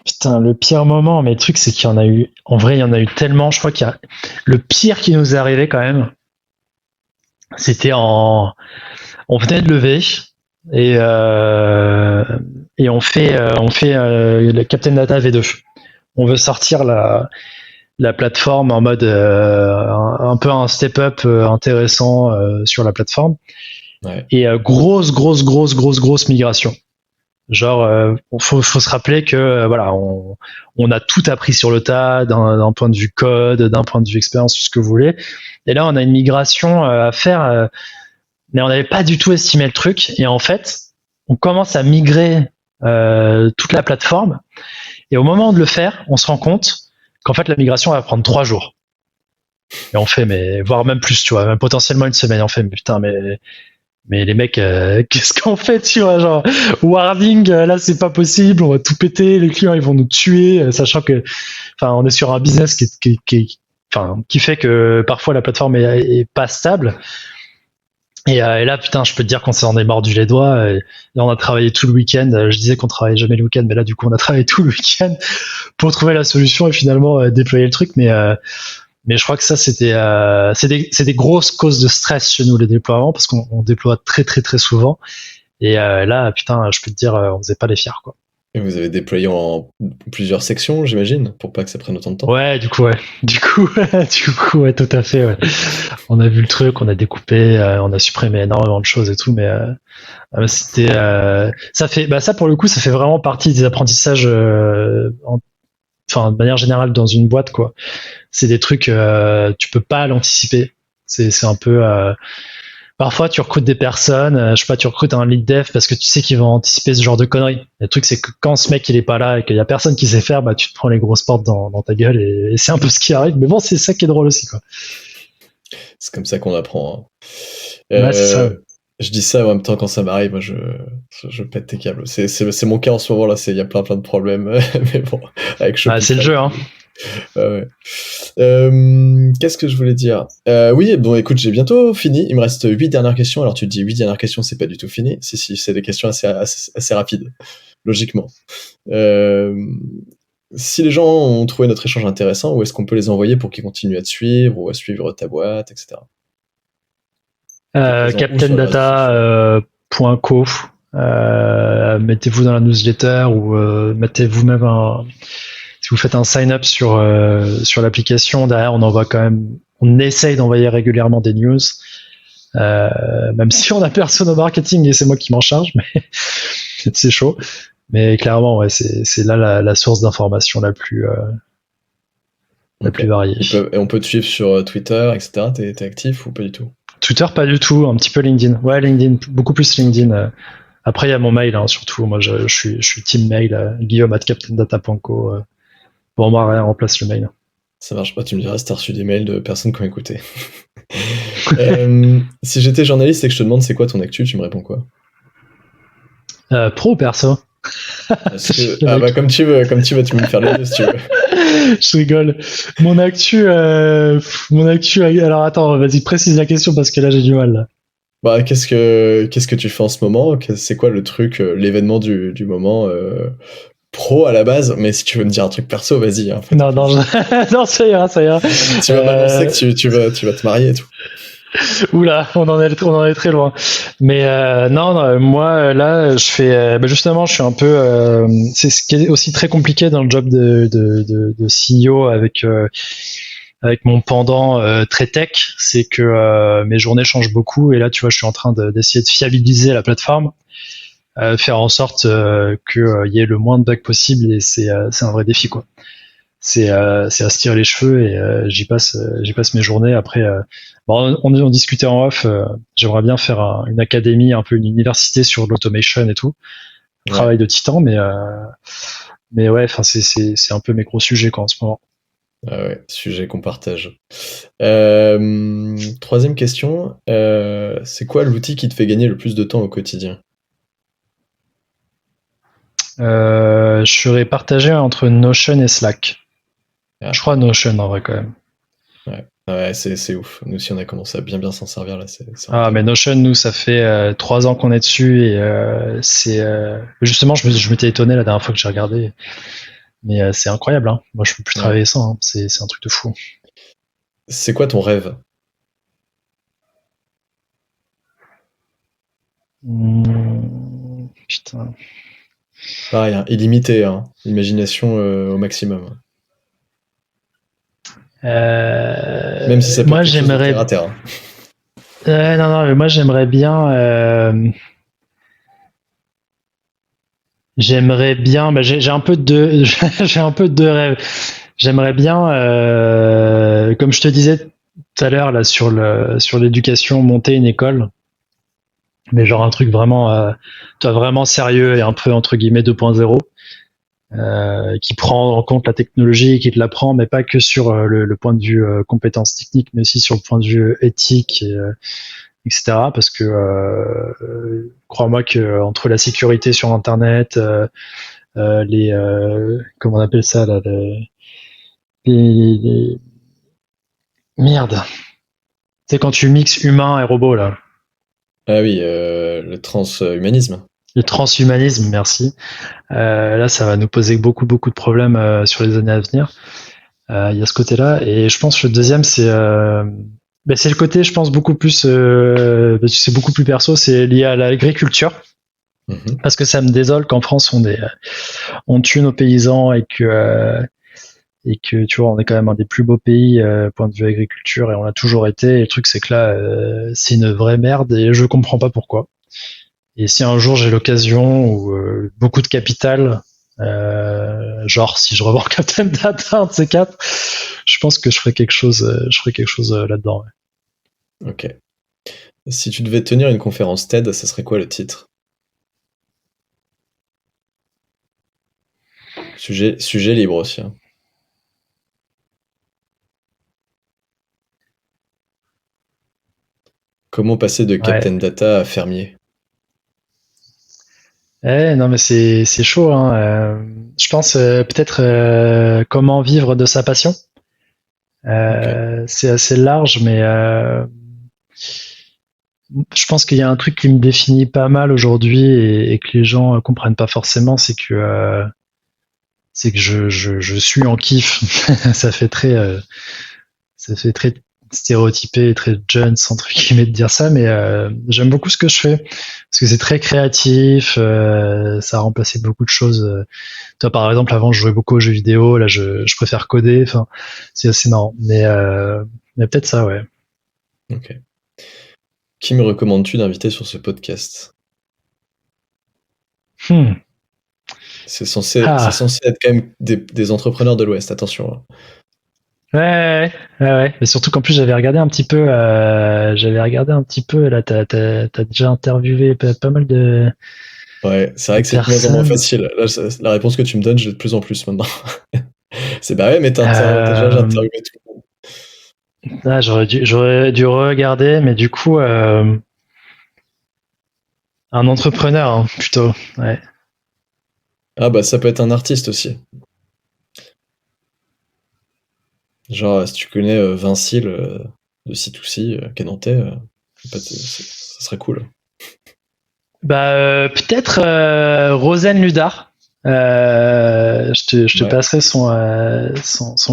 B: Putain, le pire moment, mais le truc, c'est qu'il y en a eu. En vrai, il y en a eu tellement. Je crois qu'il y a. Le pire qui nous est arrivé quand même, c'était On venait de lever et on fait le Captain Data V2. On veut sortir la plateforme en mode un peu un step-up intéressant sur la plateforme.
C: Ouais.
B: Et grosse migration. Genre, faut se rappeler que voilà, on a tout appris sur le tas, d'un point de vue code, d'un point de vue expérience, tout ce que vous voulez. Et là, on a une migration à faire, mais on n'avait pas du tout estimé le truc. Et en fait, on commence à migrer toute la plateforme. Et au moment de le faire, on se rend compte qu'en fait, la migration va prendre 3 jours. Et on fait, mais voire même plus, tu vois, même potentiellement une semaine. On fait, mais putain, mais les mecs, qu'est-ce qu'on fait, tu vois, genre, warning, là, c'est pas possible, on va tout péter, les clients, ils vont nous tuer, sachant que, enfin, on est sur un business qui fait que parfois la plateforme est pas stable. Et là, putain, je peux te dire qu'on s'en est mordu les doigts. Et là, on a travaillé tout le week-end. Je disais qu'on travaillait jamais le week-end, mais là, du coup, on a travaillé tout le week-end pour trouver la solution et finalement déployer le truc. Mais je crois que ça, c'est des grosses causes de stress chez nous, les déploiements, parce qu'on déploie très souvent. Et là, putain, je peux te dire, on faisait pas les fiers, quoi.
C: Et vous avez déployé en plusieurs sections, j'imagine, pour pas que ça prenne autant de temps.
B: Ouais, du coup, ouais, tout à fait, ouais. On a vu le truc, on a découpé, on a supprimé énormément de choses et tout, mais c'était, ça pour le coup, ça fait vraiment partie des apprentissages, de manière générale dans une boîte, quoi. C'est des trucs, tu peux pas l'anticiper. C'est un peu. Parfois, tu recrutes des personnes, je sais pas, tu recrutes un lead dev parce que tu sais qu'ils vont anticiper ce genre de conneries. Le truc, c'est que quand ce mec il est pas là et qu'il y a personne qui sait faire, bah tu te prends les grosses portes dans ta gueule et c'est un peu ce qui arrive. Mais bon, c'est ça qui est drôle aussi, quoi.
C: C'est comme ça qu'on apprend.
B: Ouais, c'est ça.
C: Je dis ça en même temps quand ça m'arrive, moi je pète tes câbles. C'est mon cas en ce moment là, il y a plein de problèmes, mais bon, avec Shopify.
B: C'est le jeu, hein.
C: Ouais. Qu'est-ce que je voulais dire? Oui, bon, écoute, j'ai bientôt fini. Il me reste 8 dernières questions. Alors, tu te dis 8 dernières questions, c'est pas du tout fini. Si, c'est des questions assez rapides, logiquement. Si les gens ont trouvé notre échange intéressant, où est-ce qu'on peut les envoyer pour qu'ils continuent à te suivre ou à suivre ta boîte, etc.
B: CaptainData.co. Mettez-vous dans la newsletter ou mettez vous-même si vous faites un sign-up sur l'application, derrière on essaye d'envoyer régulièrement des news, même si on a personne au marketing et c'est moi qui m'en charge, mais c'est chaud. Mais clairement, ouais, c'est là la source d'information la plus variée.
C: Et on peut te suivre sur Twitter, etc. T'es actif ou pas du tout? Twitter,
B: pas du tout, un petit peu LinkedIn. Ouais, LinkedIn, beaucoup plus LinkedIn. Après, il y a mon mail, hein, surtout. Moi, je suis team mail, guillaume@captaindata.co. Bon, moi, rien remplace le mail.
C: Ça marche pas, tu me diras si t'as reçu des mails de personnes qui ont écouté. Si j'étais journaliste et que je te demande c'est quoi ton actu, tu me réponds quoi?
B: Pro ou perso?
C: Comme tu veux, tu peux me faire les deux si tu veux.
B: Je rigole. Mon actu, alors attends, vas-y, précise la question parce que là j'ai du mal. Là.
C: Bah, qu'est-ce que tu fais en ce moment? C'est quoi le truc, l'événement du moment pro à la base? Mais si tu veux me dire un truc perso, vas-y. Hein,
B: non, non, ça ira.
C: Tu vas m'annoncer que tu vas te marier et tout.
B: Oula, on en est très loin. Mais non, moi là, je fais, justement, je suis un peu. C'est ce qui est aussi très compliqué dans le job de CEO avec mon pendant très tech, c'est que mes journées changent beaucoup. Et là, tu vois, je suis en train d'essayer de fiabiliser la plateforme, faire en sorte qu'il y ait le moins de bugs possible. Et c'est un vrai défi, quoi. C'est à se tirer les cheveux et j'y passe mes journées. Après, on discutait en off. J'aimerais bien faire une académie, un peu une université sur l'automation et tout. Ouais. Travail de titan, mais ouais, enfin c'est un peu mes gros sujets quoi en ce moment.
C: Ah ouais, sujet qu'on partage. Troisième question, c'est quoi l'outil qui te fait gagner le plus de temps au quotidien?
B: Je serais partagé entre Notion et Slack. Ah. Je crois Notion en vrai quand même.
C: Ouais, c'est ouf. Nous aussi on a commencé à bien s'en servir là.
B: Mais Notion, nous ça fait 3 ans qu'on est dessus et c'est justement je m'étais étonné la dernière fois que j'ai regardé. Mais c'est incroyable, hein. Moi, je peux plus travailler sans, hein. C'est un truc de fou.
C: C'est quoi ton rêve?
B: Putain.
C: Pareil, hein, illimité, hein. Imagination au maximum. Même si ça peut
B: Moi,
C: être quelque chose de
B: j'aimerais.
C: terre à terre, hein.
B: Non, mais moi, j'aimerais bien. J'aimerais bien. Bah, j'ai un peu de, j'ai un peu de deux rêves. J'aimerais bien, comme je te disais tout à l'heure là sur l'éducation, monter une école, mais genre un truc vraiment, vraiment sérieux et un peu entre guillemets 2.0. Qui prend en compte la technologie et qui te l'apprend, mais pas que sur le point de vue compétences techniques, mais aussi sur le point de vue éthique, etc. Parce que crois-moi que entre la sécurité sur Internet, les comment on appelle ça là, merde, c'est quand tu mixes humain et robot là.
C: Ah oui, le transhumanisme.
B: Le transhumanisme, merci. Là, ça va nous poser beaucoup de problèmes sur les années à venir. Il y a ce côté-là, et je pense que le deuxième, c'est le côté, je pense, beaucoup plus, c'est beaucoup plus perso, c'est lié à l'agriculture, parce que ça me désole qu'en France on tue nos paysans et que tu vois, on est quand même un des plus beaux pays point de vue agriculture, et on l'a toujours été. Et le truc, c'est que là, c'est une vraie merde, et je comprends pas pourquoi. Et si un jour j'ai l'occasion ou beaucoup de capital, genre si je revends Captain Data, un de ces quatre, je pense que je ferai quelque chose là-dedans.
C: Ouais. Ok. Si tu devais tenir une conférence TED, ça serait quoi le titre? Sujet libre aussi, hein. Comment passer de Captain Data à fermier?
B: Non, mais c'est chaud, hein. Je pense peut-être comment vivre de sa passion. Okay. C'est assez large, mais je pense qu'il y a un truc qui me définit pas mal aujourd'hui et que les gens comprennent pas forcément, c'est que je suis en kiff. ça fait très stéréotypé et très jeune, entre guillemets, de dire ça, mais j'aime beaucoup ce que je fais parce que c'est très créatif, ça a remplacé beaucoup de choses. Toi, par exemple, avant, je jouais beaucoup aux jeux vidéo, là, je préfère coder. Enfin, c'est assez marrant, mais peut-être ça, ouais.
C: Ok. Qui me recommandes-tu d'inviter sur ce podcast? C'est censé être quand même des entrepreneurs de l'Ouest, attention, hein.
B: Ouais. Mais surtout qu'en plus j'avais regardé un petit peu. Là, t'as déjà interviewé pas mal de.
C: Ouais, c'est vrai que c'est de moins en moins facile. Là, la réponse que tu me donnes, je l'ai de plus en plus maintenant. C'est bah ouais, mais t'as déjà interviewé tout le monde.
B: Ah, j'aurais dû regarder, mais du coup, un entrepreneur, hein, plutôt. Ouais.
C: Ah bah ça peut être un artiste aussi. Genre, si tu connais Vincile de C2C, qui est nantais, ça serait cool.
B: Bah, peut-être Rosen Ludar. Je te passerai son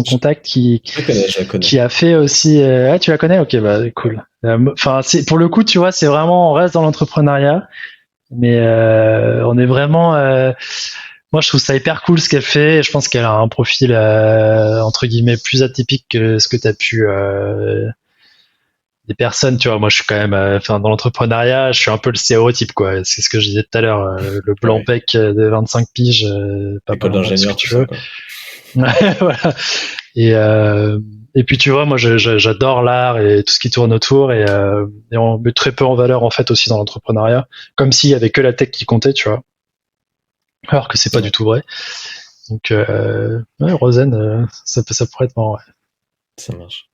B: contact
C: je la connais.
B: Qui a fait aussi. Ah, tu la connais? Ok, bah cool. Enfin, pour le coup, tu vois, c'est vraiment, on reste dans l'entrepreneuriat, mais on est vraiment. Moi, je trouve ça hyper cool ce qu'elle fait. Et je pense qu'elle a un profil entre guillemets plus atypique que ce que tu as pu. Des personnes, tu vois, moi je suis quand même dans l'entrepreneuriat, je suis un peu le stéréotype, quoi. C'est ce que je disais tout à l'heure, le blanc bec de 25 piges, pas
C: école d'ingénieur,
B: tu veux. Voilà. Et puis tu vois, moi j'adore l'art et tout ce qui tourne autour, et on met très peu en valeur en fait aussi dans l'entrepreneuriat, comme s'il y avait que la tech qui comptait, tu vois. Alors que c'est pas du tout vrai. Donc Rosen, ça pourrait être marrant, ouais.
C: Ça marche.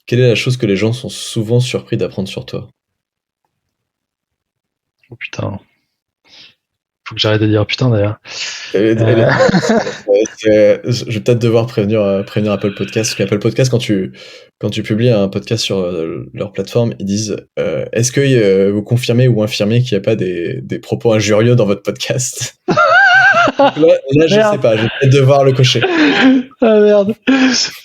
C: Quelle est la chose que les gens sont souvent surpris d'apprendre sur toi?
B: Oh putain. Faut que j'arrête de dire putain d'ailleurs.
C: Je vais peut-être devoir prévenir Apple Podcast, parce qu'Apple Podcast, quand tu publies un podcast sur leur plateforme, ils disent est-ce que vous confirmez ou infirmez qu'il n'y a pas des propos injurieux dans votre podcast? Là je sais pas, je vais peut-être devoir le cocher.
B: Ah merde.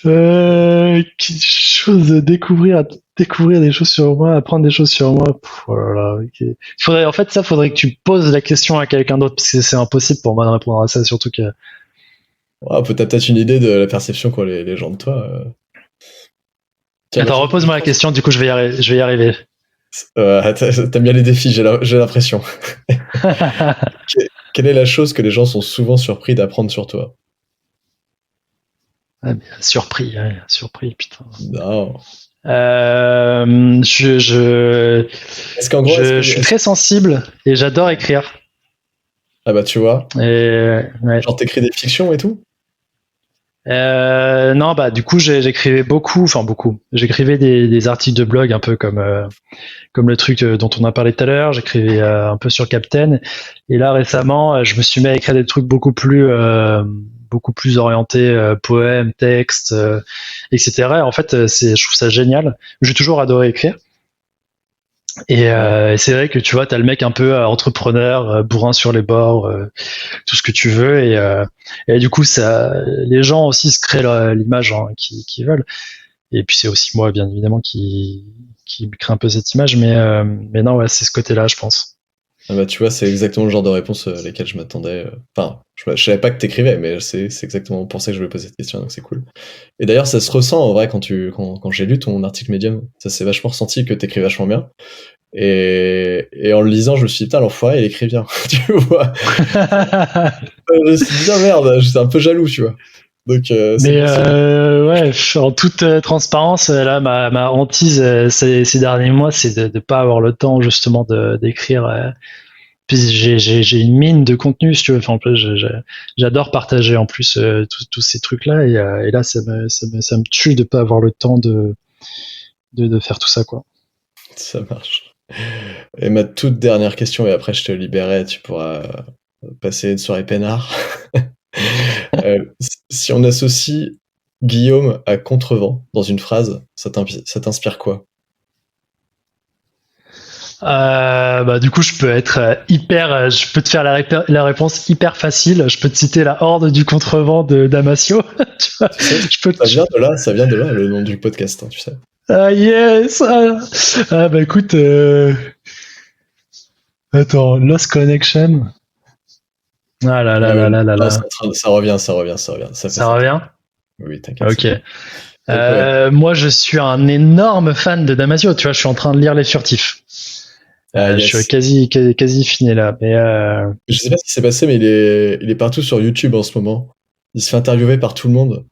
B: Quelque chose de découvrir des choses sur moi, apprendre des choses sur moi. Oh là là, okay. Faudrait que tu poses la question à quelqu'un d'autre parce que c'est impossible pour moi de répondre à ça, surtout que.
C: T'as peut-être une idée de la perception qu'ont les gens de toi.
B: Attends, repose-moi la question, du coup je vais y arriver.
C: T'aimes bien les défis, j'ai l'impression. Quelle est la chose que les gens sont souvent surpris d'apprendre sur toi?
B: Ah, bien, surpris, putain.
C: Non.
B: Je suis très sensible et j'adore écrire.
C: Ah bah tu vois.
B: Ouais.
C: Genre t'écris des fictions et tout?
B: Non, bah du coup j'écrivais beaucoup. J'écrivais des articles de blog un peu comme le truc dont on a parlé tout à l'heure. J'écrivais un peu sur Captain. Et là récemment, je me suis mis à écrire des trucs beaucoup plus orientés poèmes, textes, etc. En fait, je trouve ça génial. J'ai toujours adoré écrire. Et c'est vrai que tu vois, t'as le mec un peu entrepreneur, bourrin sur les bords, tout ce que tu veux, et du coup, les gens aussi se créent l'image qu'ils veulent. Et puis c'est aussi moi, bien évidemment, qui crée un peu cette image, mais non, ouais, c'est ce côté-là, je pense.
C: Ah bah tu vois, c'est exactement le genre de réponse lesquelles je m'attendais. Enfin, je savais pas que t'écrivais, mais c'est exactement pour ça que je voulais poser cette question, donc c'est cool. Et d'ailleurs, ça se ressent en vrai quand j'ai lu ton article Medium, ça s'est vachement ressenti que t'écris vachement bien. Et en le lisant, je me suis dit, putain, l'enfoiré, il écrit bien, tu vois. Je me suis dit, ah merde, j'étais un peu jaloux, tu vois. Donc,
B: ouais, en toute transparence, là, ma hantise ces derniers mois, c'est de pas avoir le temps justement d'écrire. Puis j'ai une mine de contenu, si tu veux. Enfin, en plus, j'adore partager en plus tous ces trucs-là, et là, ça me tue de pas avoir le temps de faire tout ça, quoi.
C: Ça marche. Et ma toute dernière question, et après je te libérerai, tu pourras passer une soirée peinard. Si on associe Guillaume à Contrevent dans une phrase, ça t'inspire quoi?
B: Du coup, je peux être je peux te faire la réponse hyper facile. Je peux te citer la Horde du Contrevent de Damasio. Tu vois,
C: ça vient de là, le nom du podcast, hein, tu sais.
B: Ah yes. Bah écoute, attends, Lost Connection. Ah là là là là là là.
C: Ça revient. Ça
B: revient.
C: Oui, t'inquiète.
B: Ok. Moi, je suis un énorme fan de Damasio. Tu vois, je suis en train de lire Les Furtifs. Je suis quasi fini là. Mais
C: je sais pas ce qui s'est passé, mais il est partout sur YouTube en ce moment. Il se fait interviewer par tout le monde.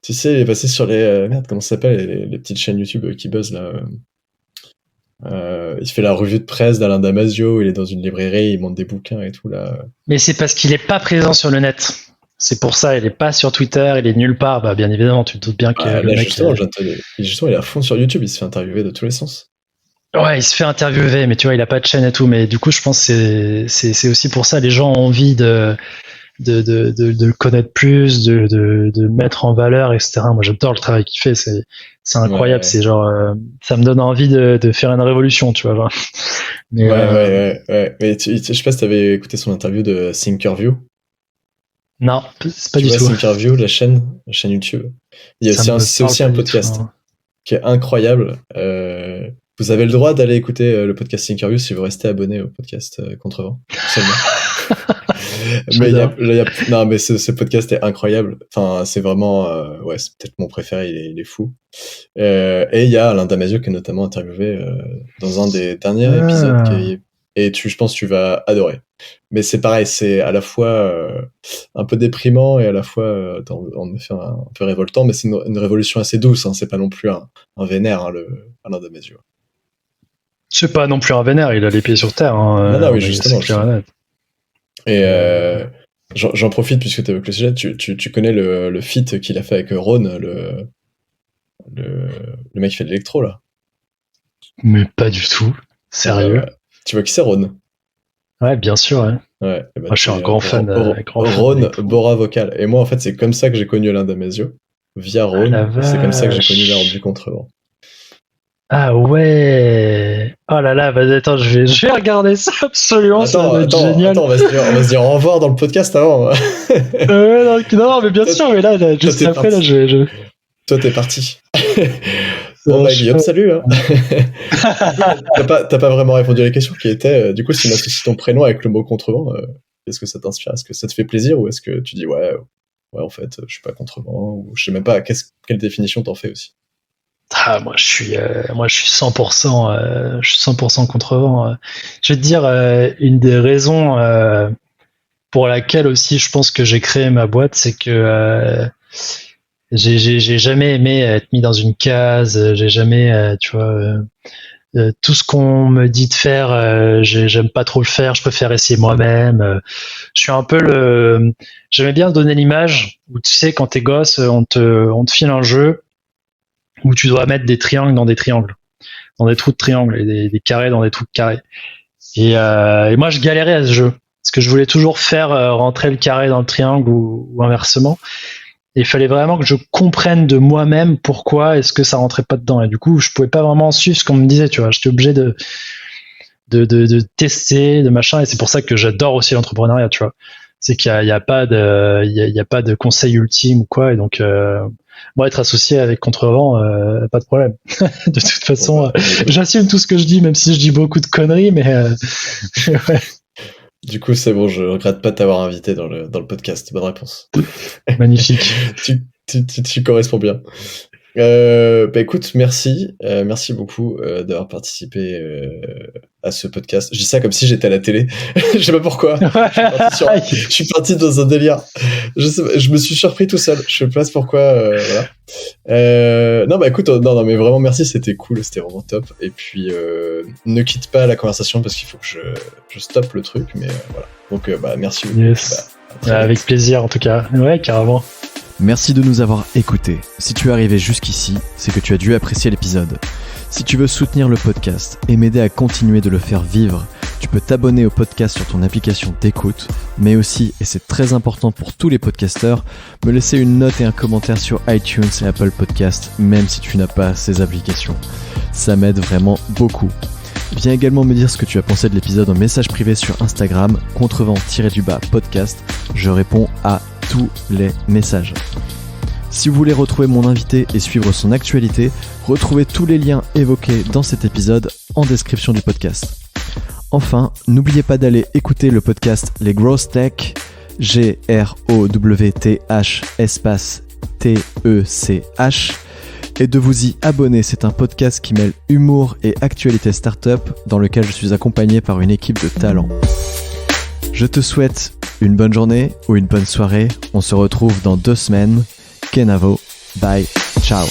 C: Tu sais, il est passé sur les merde, comment ça s'appelle, les petites chaînes YouTube qui buzzent là. Il se fait la revue de presse d'Alain Damasio. Il est dans une librairie, il monte des bouquins et tout là.
B: Mais c'est parce qu'il est pas présent sur le net. C'est pour ça, il est pas sur Twitter, il est nulle part. Bah, bien évidemment, tu te doutes bien que le mec.
C: Justement, il est à fond sur YouTube. Il se fait interviewer de tous les sens.
B: Ouais, il se fait interviewer, mais tu vois, il a pas de chaîne et tout. Mais du coup, je pense que c'est aussi pour ça, les gens ont envie de le connaître plus, de le mettre en valeur, etc. Moi, j'adore le travail qu'il fait. C'est incroyable. Ouais. C'est genre, ça me donne envie de faire une révolution, tu vois. Genre.
C: Mais, ouais. Mais je sais pas si t'avais écouté son interview de Thinkerview.
B: Non, c'est pas du tout.
C: Thinkerview, la chaîne YouTube. C'est aussi un podcast qui est incroyable. Vous avez le droit d'aller écouter le podcast Thinkerview si vous restez abonné au podcast Contrevent. Mais ce podcast est incroyable. Enfin, c'est vraiment, c'est peut-être mon préféré. Il est fou. Et il y a Alain Damasio qui est notamment interviewé dans un des derniers épisodes. Et je pense que tu vas adorer. Mais c'est pareil, c'est à la fois un peu déprimant et à la fois en effet un peu révoltant, mais c'est une révolution assez douce. Hein, c'est pas non plus un vénère, hein, le Alain Damasio.
B: C'est pas non plus un vénère, il a les pieds sur terre. Hein,
C: non, oui, justement. Et j'en profite puisque tu évoques le sujet. Tu connais le feat qu'il a fait avec Ron, le mec qui fait de l'électro là?
B: Mais pas du tout. Sérieux?
C: Tu vois qui c'est, Ron?
B: Ouais, bien sûr. Ouais.
C: Moi,
B: je suis un grand fan.
C: Ron, Bora Vocal. Et moi, en fait, c'est comme ça que j'ai connu Alain Damasio. Via Ron. C'est comme ça que j'ai connu la Horde du Contrevent.
B: Ah ouais. Oh là là, bah attends, je vais regarder ça absolument, ça va être génial.
C: Attends, on va se dire au revoir dans le podcast avant.
B: Non, mais bien sûr, mais là juste après, là,
C: Toi, t'es parti. Bon, bah, Guillaume, salut. Hein. T'as pas vraiment répondu à la question qui était, du coup, si on associe ton prénom avec le mot contrevent, est-ce que ça t'inspire? Est-ce que ça te fait plaisir? Ou est-ce que tu dis, ouais, en fait, je suis pas contrevent? Ou je sais même pas, quelle définition t'en fais aussi?
B: Ah, moi, je suis 100%, je suis 100% contrevent. Je vais te dire, une des raisons pour laquelle aussi je pense que j'ai créé ma boîte, c'est que j'ai jamais aimé être mis dans une case. J'ai jamais, tu vois, tout ce qu'on me dit de faire, j'aime pas trop le faire. Je préfère essayer moi-même. Je suis un peu j'aimais bien donner l'image où tu sais quand t'es gosse, on te file un jeu où tu dois mettre des triangles dans des triangles, dans des trous de triangles et des carrés dans des trous de carrés. Et moi je galérais à ce jeu parce que je voulais toujours faire rentrer le carré dans le triangle ou inversement. Et il fallait vraiment que je comprenne de moi-même pourquoi est-ce que ça rentrait pas dedans. Et du coup, je pouvais pas vraiment suivre ce qu'on me disait, tu vois. J'étais obligé de tester, de machin. Et c'est pour ça que j'adore aussi l'entrepreneuriat, tu vois. C'est qu'il y a pas de conseil ultime ou quoi. Et donc, moi, être associé avec Contrevent, pas de problème. De toute façon, j'assume tout ce que je dis, même si je dis beaucoup de conneries, mais ouais.
C: Du coup, c'est bon, je regrette pas de t'avoir invité dans le podcast. Bonne réponse.
B: Magnifique.
C: tu corresponds bien. Bah écoute, merci beaucoup d'avoir participé à ce podcast. Je dis ça comme si j'étais à la télé. Je sais pas pourquoi. Je suis parti dans un délire. Je me suis surpris tout seul. Je sais pas pourquoi. Voilà. Non bah écoute, non mais vraiment merci, c'était cool, c'était vraiment top. Et puis ne quitte pas la conversation parce qu'il faut que je stoppe le truc, mais voilà. Donc bah merci beaucoup.
B: Yes. Avec plaisir en tout cas. Ouais, carrément.
A: Merci de nous avoir écoutés. Si tu es arrivé jusqu'ici, c'est que tu as dû apprécier l'épisode. Si tu veux soutenir le podcast et m'aider à continuer de le faire vivre, tu peux t'abonner au podcast sur ton application d'écoute, mais aussi, et c'est très important pour tous les podcasteurs, me laisser une note et un commentaire sur iTunes et Apple Podcasts, même si tu n'as pas ces applications. Ça m'aide vraiment beaucoup. Viens également me dire ce que tu as pensé de l'épisode en message privé sur Instagram, contrevent-podcast. Je réponds à tous les messages. Si vous voulez retrouver mon invité et suivre son actualité, retrouvez tous les liens évoqués dans cet épisode en description du podcast. Enfin, n'oubliez pas d'aller écouter le podcast Les Growth Tech, GROWTH espace TECH, et de vous y abonner. C'est un podcast qui mêle humour et actualité startup dans lequel je suis accompagné par une équipe de talents. Je te souhaite une bonne journée ou une bonne soirée. On se retrouve dans 2 semaines. Kenavo. Bye. Ciao.